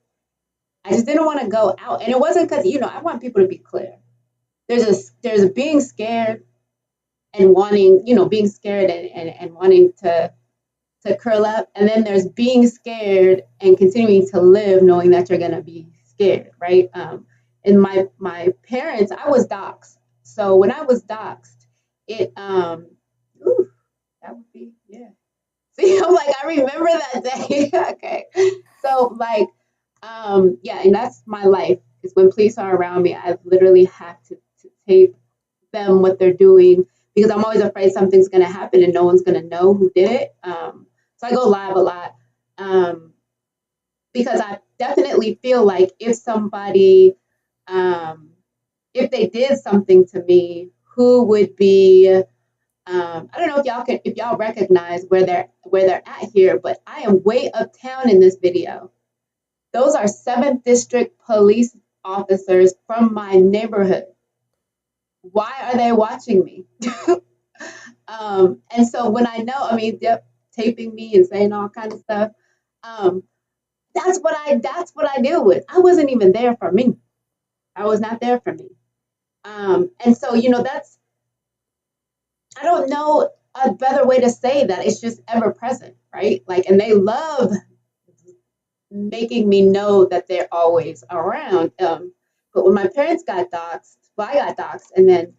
I just didn't want to go out. And it wasn't because, you know, I want people to be clear. There's a being scared and wanting, you know, being scared and wanting to curl up. And then there's being scared and continuing to live knowing that you're going to be scared, right? And my parents, I was doxxed. So when I was doxxed, that would be, yeah. See, I'm like, I remember that day. Okay. So like, yeah, and that's my life is when police are around me, I literally have to tape them what they're doing because I'm always afraid something's going to happen and no one's going to know who did it. So I go live a lot because I definitely feel like if somebody, if they did something to me, who would be, I don't know if y'all recognize where they're at here, but I am way uptown in this video. Those are 7th District police officers from my neighborhood. Why are they watching me? And so when I know, I mean, taping me and saying all kinds of stuff, that's what I deal with. I wasn't even there for me. I was not there for me. And so, you know, I don't know a better way to say that. It's just ever present, right? Like, and they love making me know that they're always around. But when my parents got doxxed, well, I got doxxed, and then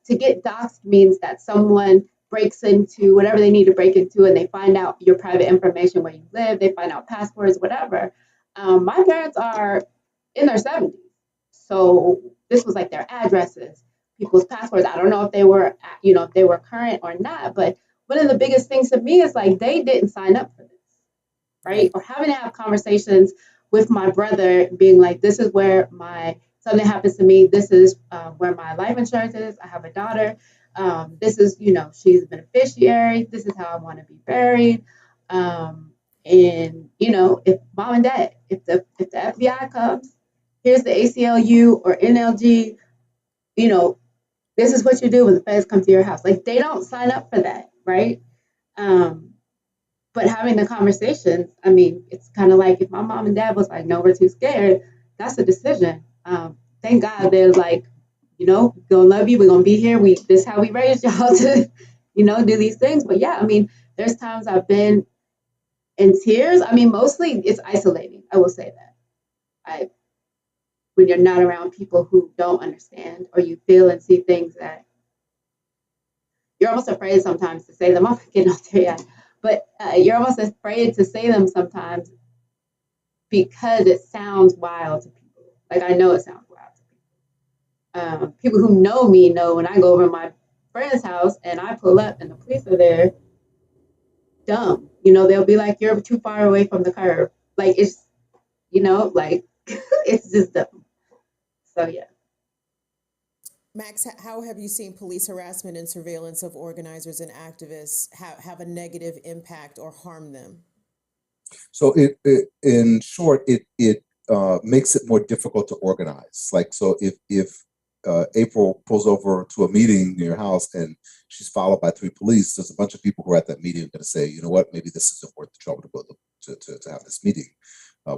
to get doxxed means that someone breaks into whatever they need to break into, and they find out your private information, where you live, they find out passwords, whatever. My parents are in their 70s, so this was like their addresses, people's passwords. I don't know if they were, you know, if they were current or not, but one of the biggest things to me is like they didn't sign up for this. Right? Or having to have conversations with my brother being like, this is where something happens to me. This is where my life insurance is. I have a daughter. This is, you know, she's a beneficiary. This is how I want to be buried. And, you know, if mom and dad, if the FBI comes, here's the ACLU or NLG, you know, this is what you do when the feds come to your house. Like, they don't sign up for that, right? But having the conversations, I mean, it's kind of like if my mom and dad was like, no, we're too scared, that's a decision. Thank God they're like, you know, we're going to love you. We're going to be here. This is how we raised y'all to, you know, do these things. But yeah, I mean, there's times I've been in tears. I mean, mostly it's isolating. I will say that. When you're not around people who don't understand, or you feel and see things that you're almost afraid sometimes to say them. I'm getting out there yet. But you're almost afraid to say them sometimes because it sounds wild to people. Like, I know it sounds wild to people. people who know me know when I go over to my friend's house and I pull up and the police are there, dumb. They'll be like, you're too far away from the curb. Like, it's, like, it's just dumb. So, yeah. Max, how have you seen police harassment and surveillance of organizers and activists have a negative impact or harm them? So in short, it makes it more difficult to organize. Like, so if April pulls over to a meeting near your house and she's followed by 3 police, there's a bunch of people who are at that meeting going to say, you know what, maybe this isn't worth the trouble to go to have this meeting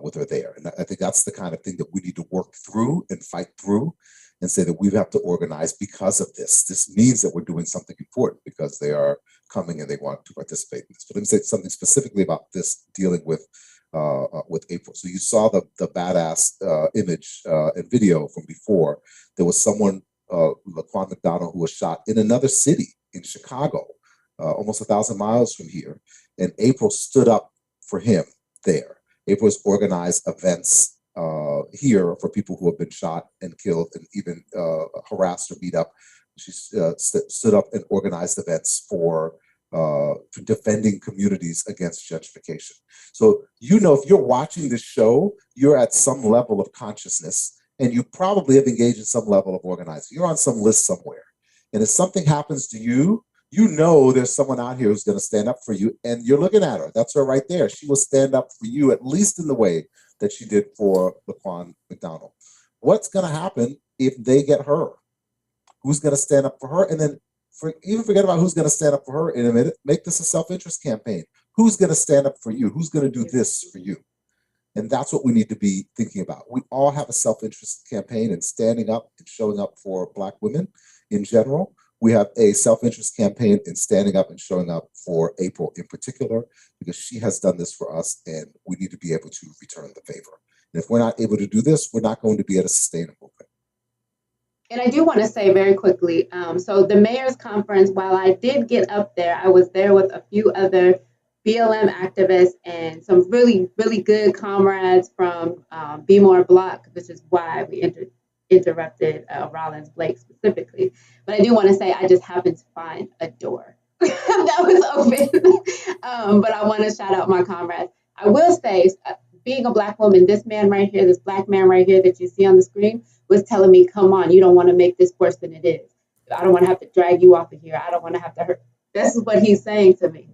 with her there. And I think that's the kind of thing that we need to work through and fight through and say that we have to organize because of this. This means that we're doing something important because they are coming and they want to participate in this. But let me say something specifically about this dealing with April. So you saw the badass image and video from before. There was someone, Laquan McDonald, who was shot in another city in Chicago, almost 1,000 miles from here. And April stood up for him there. April has organized events here for people who have been shot and killed and even harassed or beat up. She stood up and organized events for defending communities against gentrification. So, if you're watching this show, you're at some level of consciousness and you probably have engaged in some level of organizing. You're on some list somewhere. And if something happens to you, there's someone out here who's going to stand up for you, and you're looking at her. That's her right there. She will stand up for you, at least in the way that she did for Laquan McDonald. What's going to happen if they get her? Who's going to stand up for her? And then forget about who's going to stand up for her in a minute. Make this a self-interest campaign. Who's going to stand up for you? Who's going to do this for you? And that's what we need to be thinking about. We all have a self-interest campaign and standing up and showing up for Black women in general. We have a self-interest campaign in standing up and showing up for April in particular, because she has done this for us and we need to be able to return the favor. And if we're not able to do this, we're not going to be able to sustain a movement. And I do want to say very quickly, so the mayor's conference, while I did get up there, I was there with a few other BLM activists and some really, really good comrades from Be More Block, which is why we interrupted Rollins Blake specifically. But I do want to say I just happened to find a door that was open. But I want to shout out my comrades. I will say, being a Black woman, this man right here, this Black man right here that you see on the screen was telling me, come on, you don't want to make this worse than it is. I don't want to have to drag you off of here. I don't want to have to hurt. This is what he's saying to me.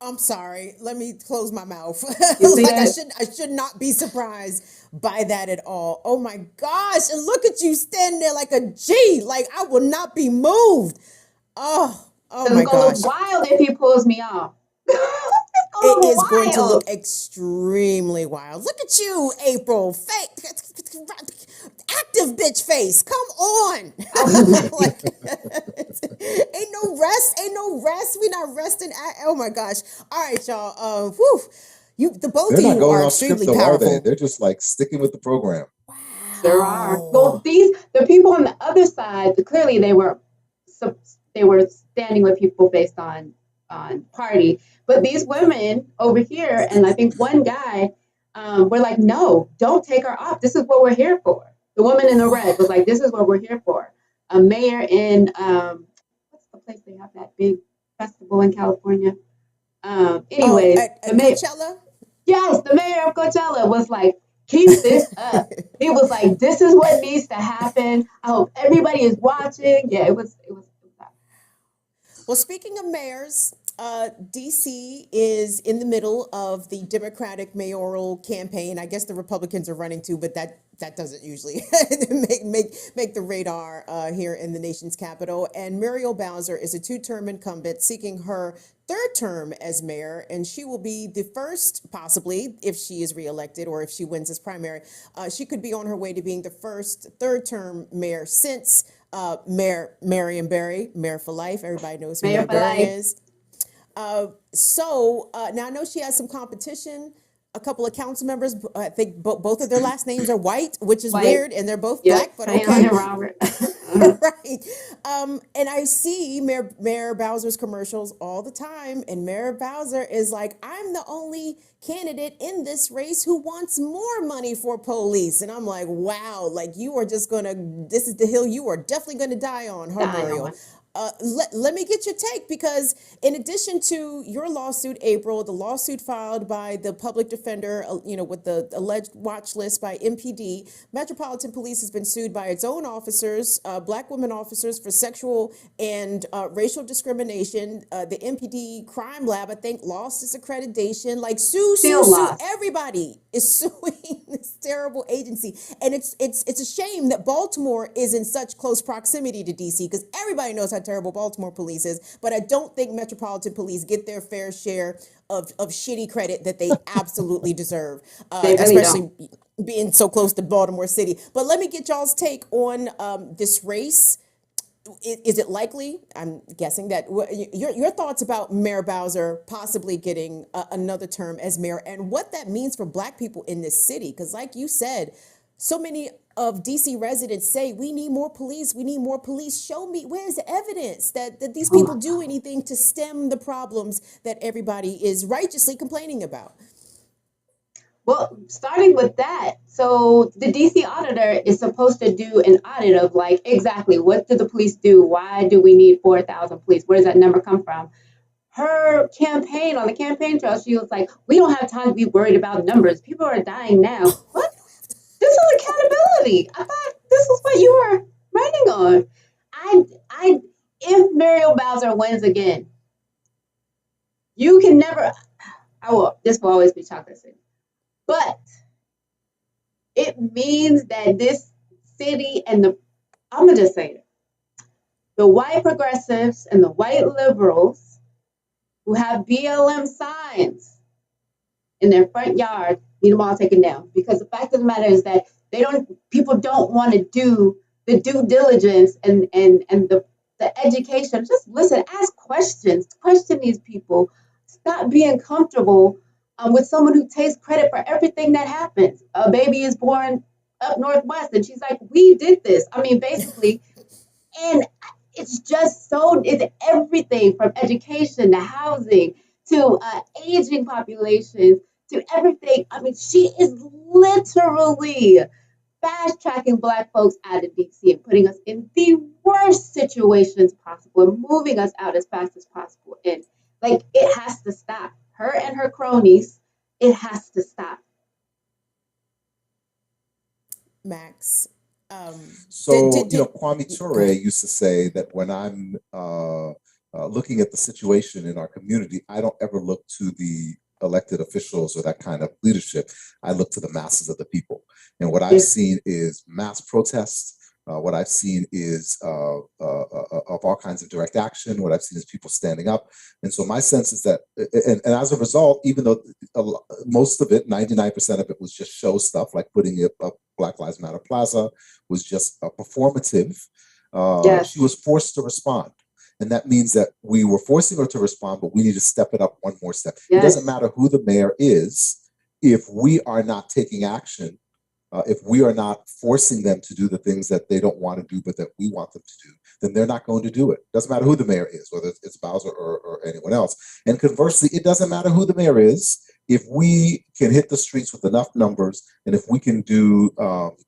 I'm sorry. Let me close my mouth. You see Like that? I should not be surprised by that at all. Oh my gosh. And look at you standing there like a G. Like I will not be moved. Oh my It's gonna gosh. look wild if he pulls me off. It is going to look extremely wild. Look at you, April. Fake, active bitch face. Come on. Like, ain't no rest. We not resting. Oh my gosh. All right, y'all. The both They're of not you going are off script, extremely though, are they? powerful. They're just like sticking with the program. There are. Well, the people on the other side, clearly they were standing with people based on party. But these women over here, and I think one guy, were like, no, don't take her off. This is what we're here for. The woman in the red was like, this is what we're here for. A mayor in, what's the place they have that big festival in California? Anyways, At the mayor, Coachella? yes, the mayor of Coachella was like, keep this up. He was like, this is what needs to happen. I hope everybody is watching. Yeah, it was. Well, speaking of mayors, DC is in the middle of the Democratic mayoral campaign. I guess the Republicans are running too, but that doesn't usually make the radar here in the nation's capital. And Muriel Bowser is a 2-term incumbent seeking her 3rd term as mayor, and she will be the first, possibly, if she is reelected or if she wins this primary, she could be on her way to being the first 3rd-term mayor since Mayor Marion Barry, Mayor for Life. Everybody knows who Mayor Barry is. So now I know she has some competition. A couple of council members, I think both of their last names are White, which is weird, and they're both Black, but okay. Robert. Right. And I see Mayor Bowser's commercials all the time, and Mayor Bowser is like, I'm the only candidate in this race who wants more money for police. And I'm like, wow, like you are just gonna, this is the hill you are definitely gonna die on, huh, Die Muriel? on. Let me get your take, because in addition to your lawsuit, April, the lawsuit filed by the public defender, with the alleged watch list by MPD, Metropolitan Police has been sued by its own officers, black women officers, for sexual and racial discrimination. The MPD crime lab, I think, lost its accreditation. Like sue, Still lost. everybody is suing this terrible agency. And it's a shame that Baltimore is in such close proximity to DC, because everybody knows how terrible Baltimore police is, but I don't think Metropolitan Police get their fair share of shitty credit that they absolutely deserve, They really especially being so close to Baltimore City. But let me get y'all's take on this race. Is it likely? I'm guessing that your thoughts about Mayor Bowser possibly getting another term as mayor, and what that means for Black people in this city. Because like you said, so many of DC residents say, we need more police. We need more police. Show me, where's the evidence that these people do anything to stem the problems that everybody is righteously complaining about? Well, starting with that, so the DC auditor is supposed to do an audit of like exactly what do the police do? Why do we need 4,000 police? Where does that number come from? Her campaign, on the campaign trail, she was like, we don't have time to be worried about numbers. People are dying now. What? This is accountability. I thought this was what you were writing on. If Muriel Bowser wins again, you can never, this will always be chocolate city. But it means that this city and I'm going to just say it, the white progressives and the white liberals who have BLM signs in their front yard need them all taken down. Because the fact of the matter is that people don't want to do the due diligence and the education. Just listen, ask questions, question these people, stop being comfortable with someone who takes credit for everything that happens. A baby is born up northwest, and she's like, we did this. I mean, basically, and it's just it's everything from education to housing to aging populations to everything. I mean, she is literally fast tracking Black folks out of DC and putting us in the worst situations possible and moving us out as fast as possible. And like, it has to stop. Her and her cronies, it has to stop. Max. Kwame Ture used to say that when I'm looking at the situation in our community, I don't ever look to the elected officials or that kind of leadership. I look to the masses of the people. And what I've seen is mass protests. What I've seen is of all kinds of direct action. What I've seen is people standing up. And so my sense is that, and as a result, even though most of it, 99% of it was just show stuff, like putting up Black Lives Matter Plaza was just performative, she was forced to respond. And that means that we were forcing her to respond, but we need to step it up one more step. It doesn't matter who the mayor is, if we are not taking action, if we are not forcing them to do the things that they don't want to do, but that we want them to do, then they're not going to do it. Doesn't matter who the mayor is, whether it's Bowser or anyone else. And conversely, it doesn't matter who the mayor is. If we can hit the streets with enough numbers, and if we can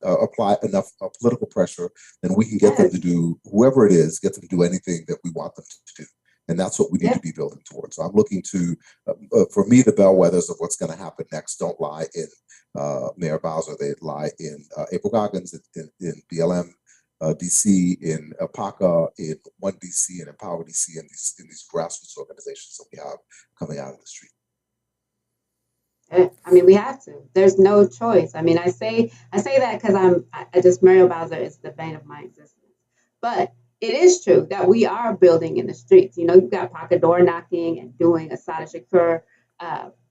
apply enough political pressure, then we can get them to do, whoever it is, get them to do anything that we want them to do. And that's what we need to be building towards. So I'm looking to, for me, the bellwethers of what's going to happen next don't lie in Mayor Bowser. They lie in April Goggins, in BLM DC, in PACA, in One DC, and Empower DC, and in these grassroots organizations that we have coming out of the street. I mean, we have to. There's no choice. I mean, I say that because I just Muriel Bowser is the bane of my existence. But it is true that we are building in the streets. You know, you've got pocket door knocking and doing Assata Shakur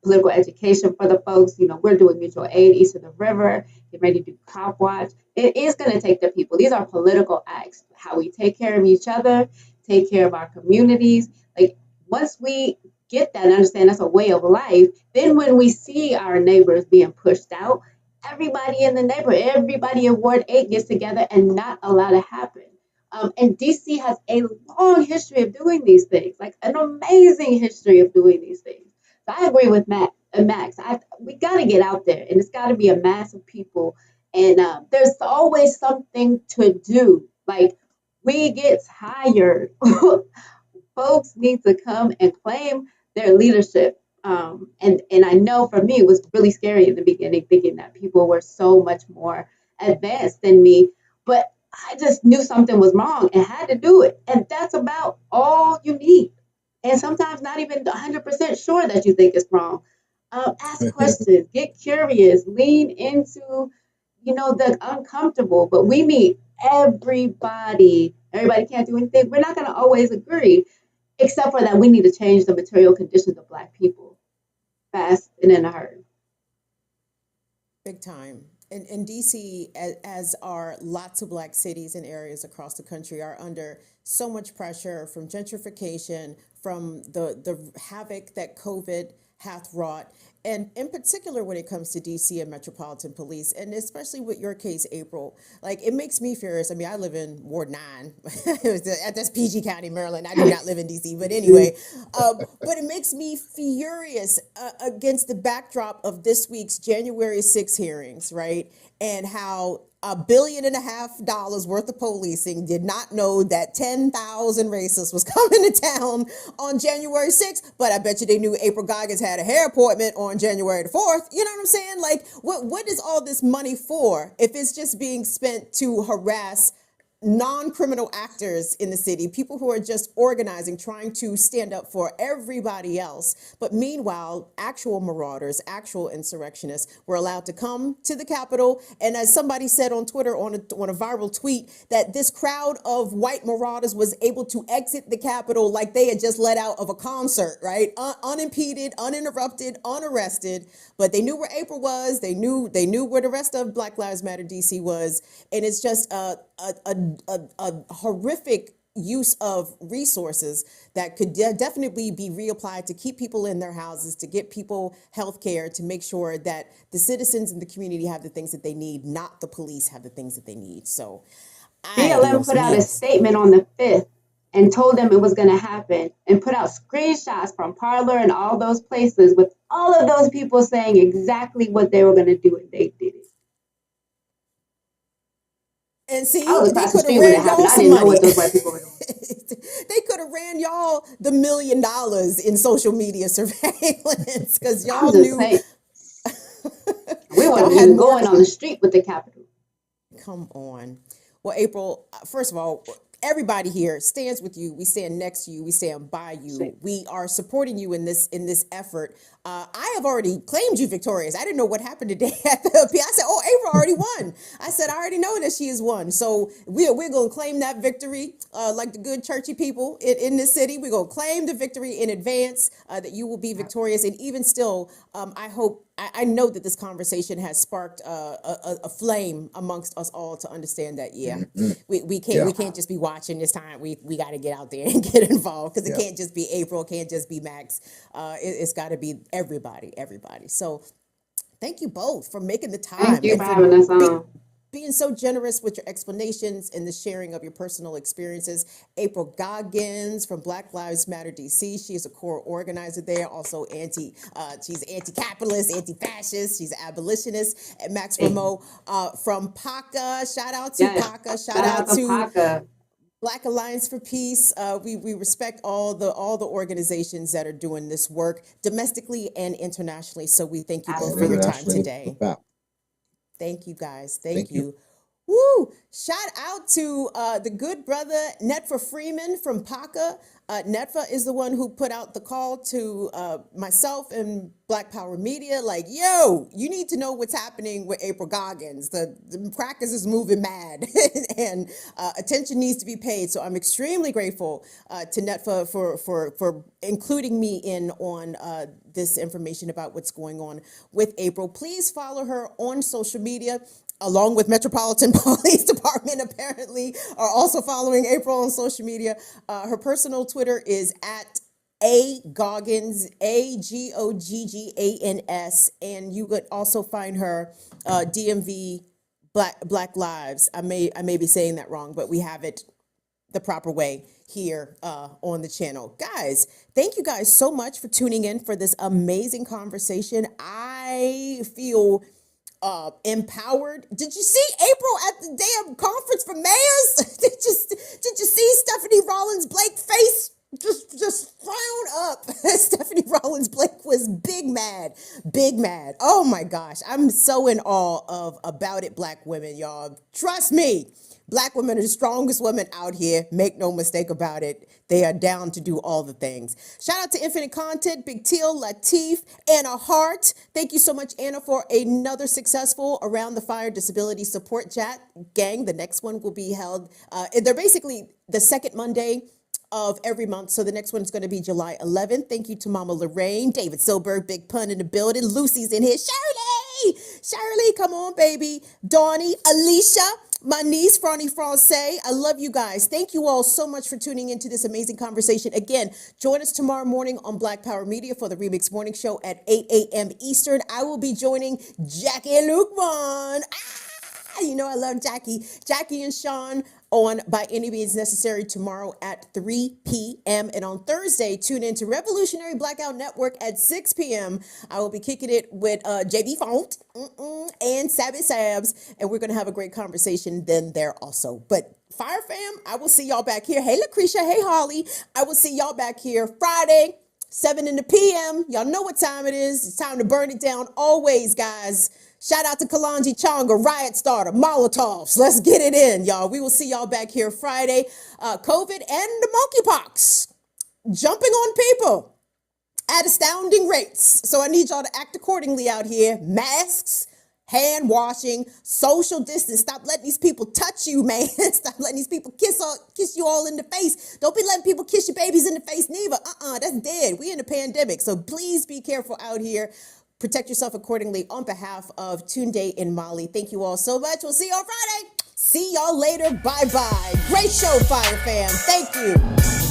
political education for the folks. You know, we're doing mutual aid east of the river, getting ready to do cop watch. It is going to take the people. These are political acts. How we take care of each other, take care of our communities. Like, once we get that and understand that's a way of life, then when we see our neighbors being pushed out, everybody in the neighborhood, everybody in Ward 8 gets together and not allow to happen. And DC has a long history of doing these things, like an amazing history of doing these things. So I agree with Max. We got to get out there, and it's got to be a mass of people. And there's always something to do. Like, we get tired. Folks need to come and claim their leadership. And I know for me, it was really scary in the beginning, thinking that people were so much more advanced than me. But I just knew something was wrong and had to do it. And that's about all you need. And sometimes not even 100% sure that you think it's wrong. Ask questions, get curious, lean into, the uncomfortable. But we need everybody. Everybody can't do anything. We're not going to always agree, except for that we need to change the material conditions of Black people fast and in a hurry. Big time. And DC, as are lots of Black cities and areas across the country, are under so much pressure from gentrification, from the havoc that COVID hath wrought, and in particular when it comes to DC and Metropolitan Police, and especially with your case, April. Like, it makes me furious. I mean, I live in Ward 9. That's PG County, Maryland. I do not live in DC, but anyway. But it makes me furious against the backdrop of this week's January 6 hearings, right? And how $1.5 billion worth of policing did not know that 10,000 racists was coming to town on January 6th, but I bet you they knew April Goggins had a hair appointment on January the 4th. You know what I'm saying? Like, what is all this money for if it's just being spent to harass non-criminal actors in the city, people who are just organizing, trying to stand up for everybody else. But meanwhile, actual marauders, actual insurrectionists were allowed to come to the Capitol. And as somebody said on Twitter, on a viral tweet, that this crowd of white marauders was able to exit the Capitol like they had just let out of a concert, right? Unimpeded, uninterrupted, unarrested. But they knew where April was. They knew where the rest of Black Lives Matter DC was. And it's just a horrific use of resources that could definitely be reapplied to keep people in their houses, to get people health care, to make sure that the citizens in the community have the things that they need, not the police have the things that they need. So BLM put out a statement on the 5th and told them it was going to happen, and put out screenshots from Parler and all those places with all of those people saying exactly what they were going to do, and they did it. And see, I was they across the could have street when it ran happened. y'all I some didn't know money. what those white people were doing. They could have ran y'all the $1 million in social media surveillance because y'all I'm just knew. saying. We weren't Y'all had even more. going on the street with the Capitol. Come on. Well, April, first of all, everybody here stands with you. We stand next to you. We stand by you. We are supporting you in this effort. I have already claimed you victorious. I didn't know what happened today at the I said, oh, April already won. I said, I already know that she has won. So we're going to claim that victory like the good churchy people in this city. We're going to claim the victory in advance, that you will be victorious. And even still, I know that this conversation has sparked a flame amongst us all to understand that, we can't just be watching this time. We got to get out there and get involved, because it can't just be April, it can't just be Max. It's got to be everybody. So thank you both for making the time. Thank you and for having us on. Being so generous with your explanations and the sharing of your personal experiences. April Goggins from Black Lives Matter DC. She is a core organizer there. Also she's anti-capitalist, anti-fascist. She's an abolitionist. And Max Rameau from PACA. Shout out to PACA. Shout out to PACA. Black Alliance for Peace. We respect all the organizations that are doing this work domestically and internationally. So we thank you both for your time today. Thank you, guys. Thank you. Woo! Shout out to the good brother Netfa Freeman from PACA. Netfa is the one who put out the call to myself and Black Power Media, like, yo, you need to know what's happening with April Goggins. The practice is moving mad, and attention needs to be paid. So I'm extremely grateful to Netfa for including me in on this information about what's going on with April. Please follow her on social media, along with Metropolitan Police Department, apparently, are also following April on social media. Her personal Twitter is at Goggans, Goggans, and you could also find her DMV Black Lives. I may be saying that wrong, but we have it the proper way here on the channel. Guys, thank you guys so much for tuning in for this amazing conversation. I feel empowered. Did you see April at the damn conference for mayors? did you see Stephanie Rollins Blake face just frown up? Stephanie Rollins Blake was big mad. Oh my gosh, I'm so in awe of About It Black women, y'all. Trust me. Black women are the strongest women out here. Make no mistake about it. They are down to do all the things. Shout out to Infinite Content, Big Teal, Latif, Anna Hart. Thank you so much, Anna, for another successful Around the Fire Disability Support Chat. Gang, the next one will be held. They're basically the second Monday of every month. So the next one is going to be July 11th. Thank you to Mama Lorraine, David Silberg, Big Pun in the building. Lucy's in here. Shirley, come on, baby. Donnie, Alicia, my niece, Franny Francais. I love you guys. Thank you all so much for tuning into this amazing conversation. Again, join us tomorrow morning on Black Power Media for the Remix Morning Show at 8 a.m. Eastern. I will be joining Jackie Luqman. You know I love Jackie and Sean on By Any Means Necessary tomorrow at 3 p.m. And on Thursday, tune in to Revolutionary Blackout Network at 6 p.m. I will be kicking it with JB Font and Sabby Sabs, and we're going to have a great conversation then there also. But Fire Fam, I will see y'all back here. Hey, Lucretia. Hey, Holly. I will see y'all back here Friday, 7 in the p.m. Y'all know what time it is. It's time to burn it down always, guys. Shout out to Kalanji Chonga, Riot Starter, Molotovs. Let's get it in, y'all. We will see y'all back here Friday. COVID and the monkeypox jumping on people at astounding rates. So I need y'all to act accordingly out here. Masks, hand washing, social distance. Stop letting these people touch you, man. Stop letting these people kiss you all in the face. Don't be letting people kiss your babies in the face neither. That's dead. We in a pandemic. So please be careful out here. Protect yourself accordingly on behalf of Tunde and Molly. Thank you all so much. We'll see you on Friday. See y'all later. Bye-bye. Great show, Fire Fam. Thank you.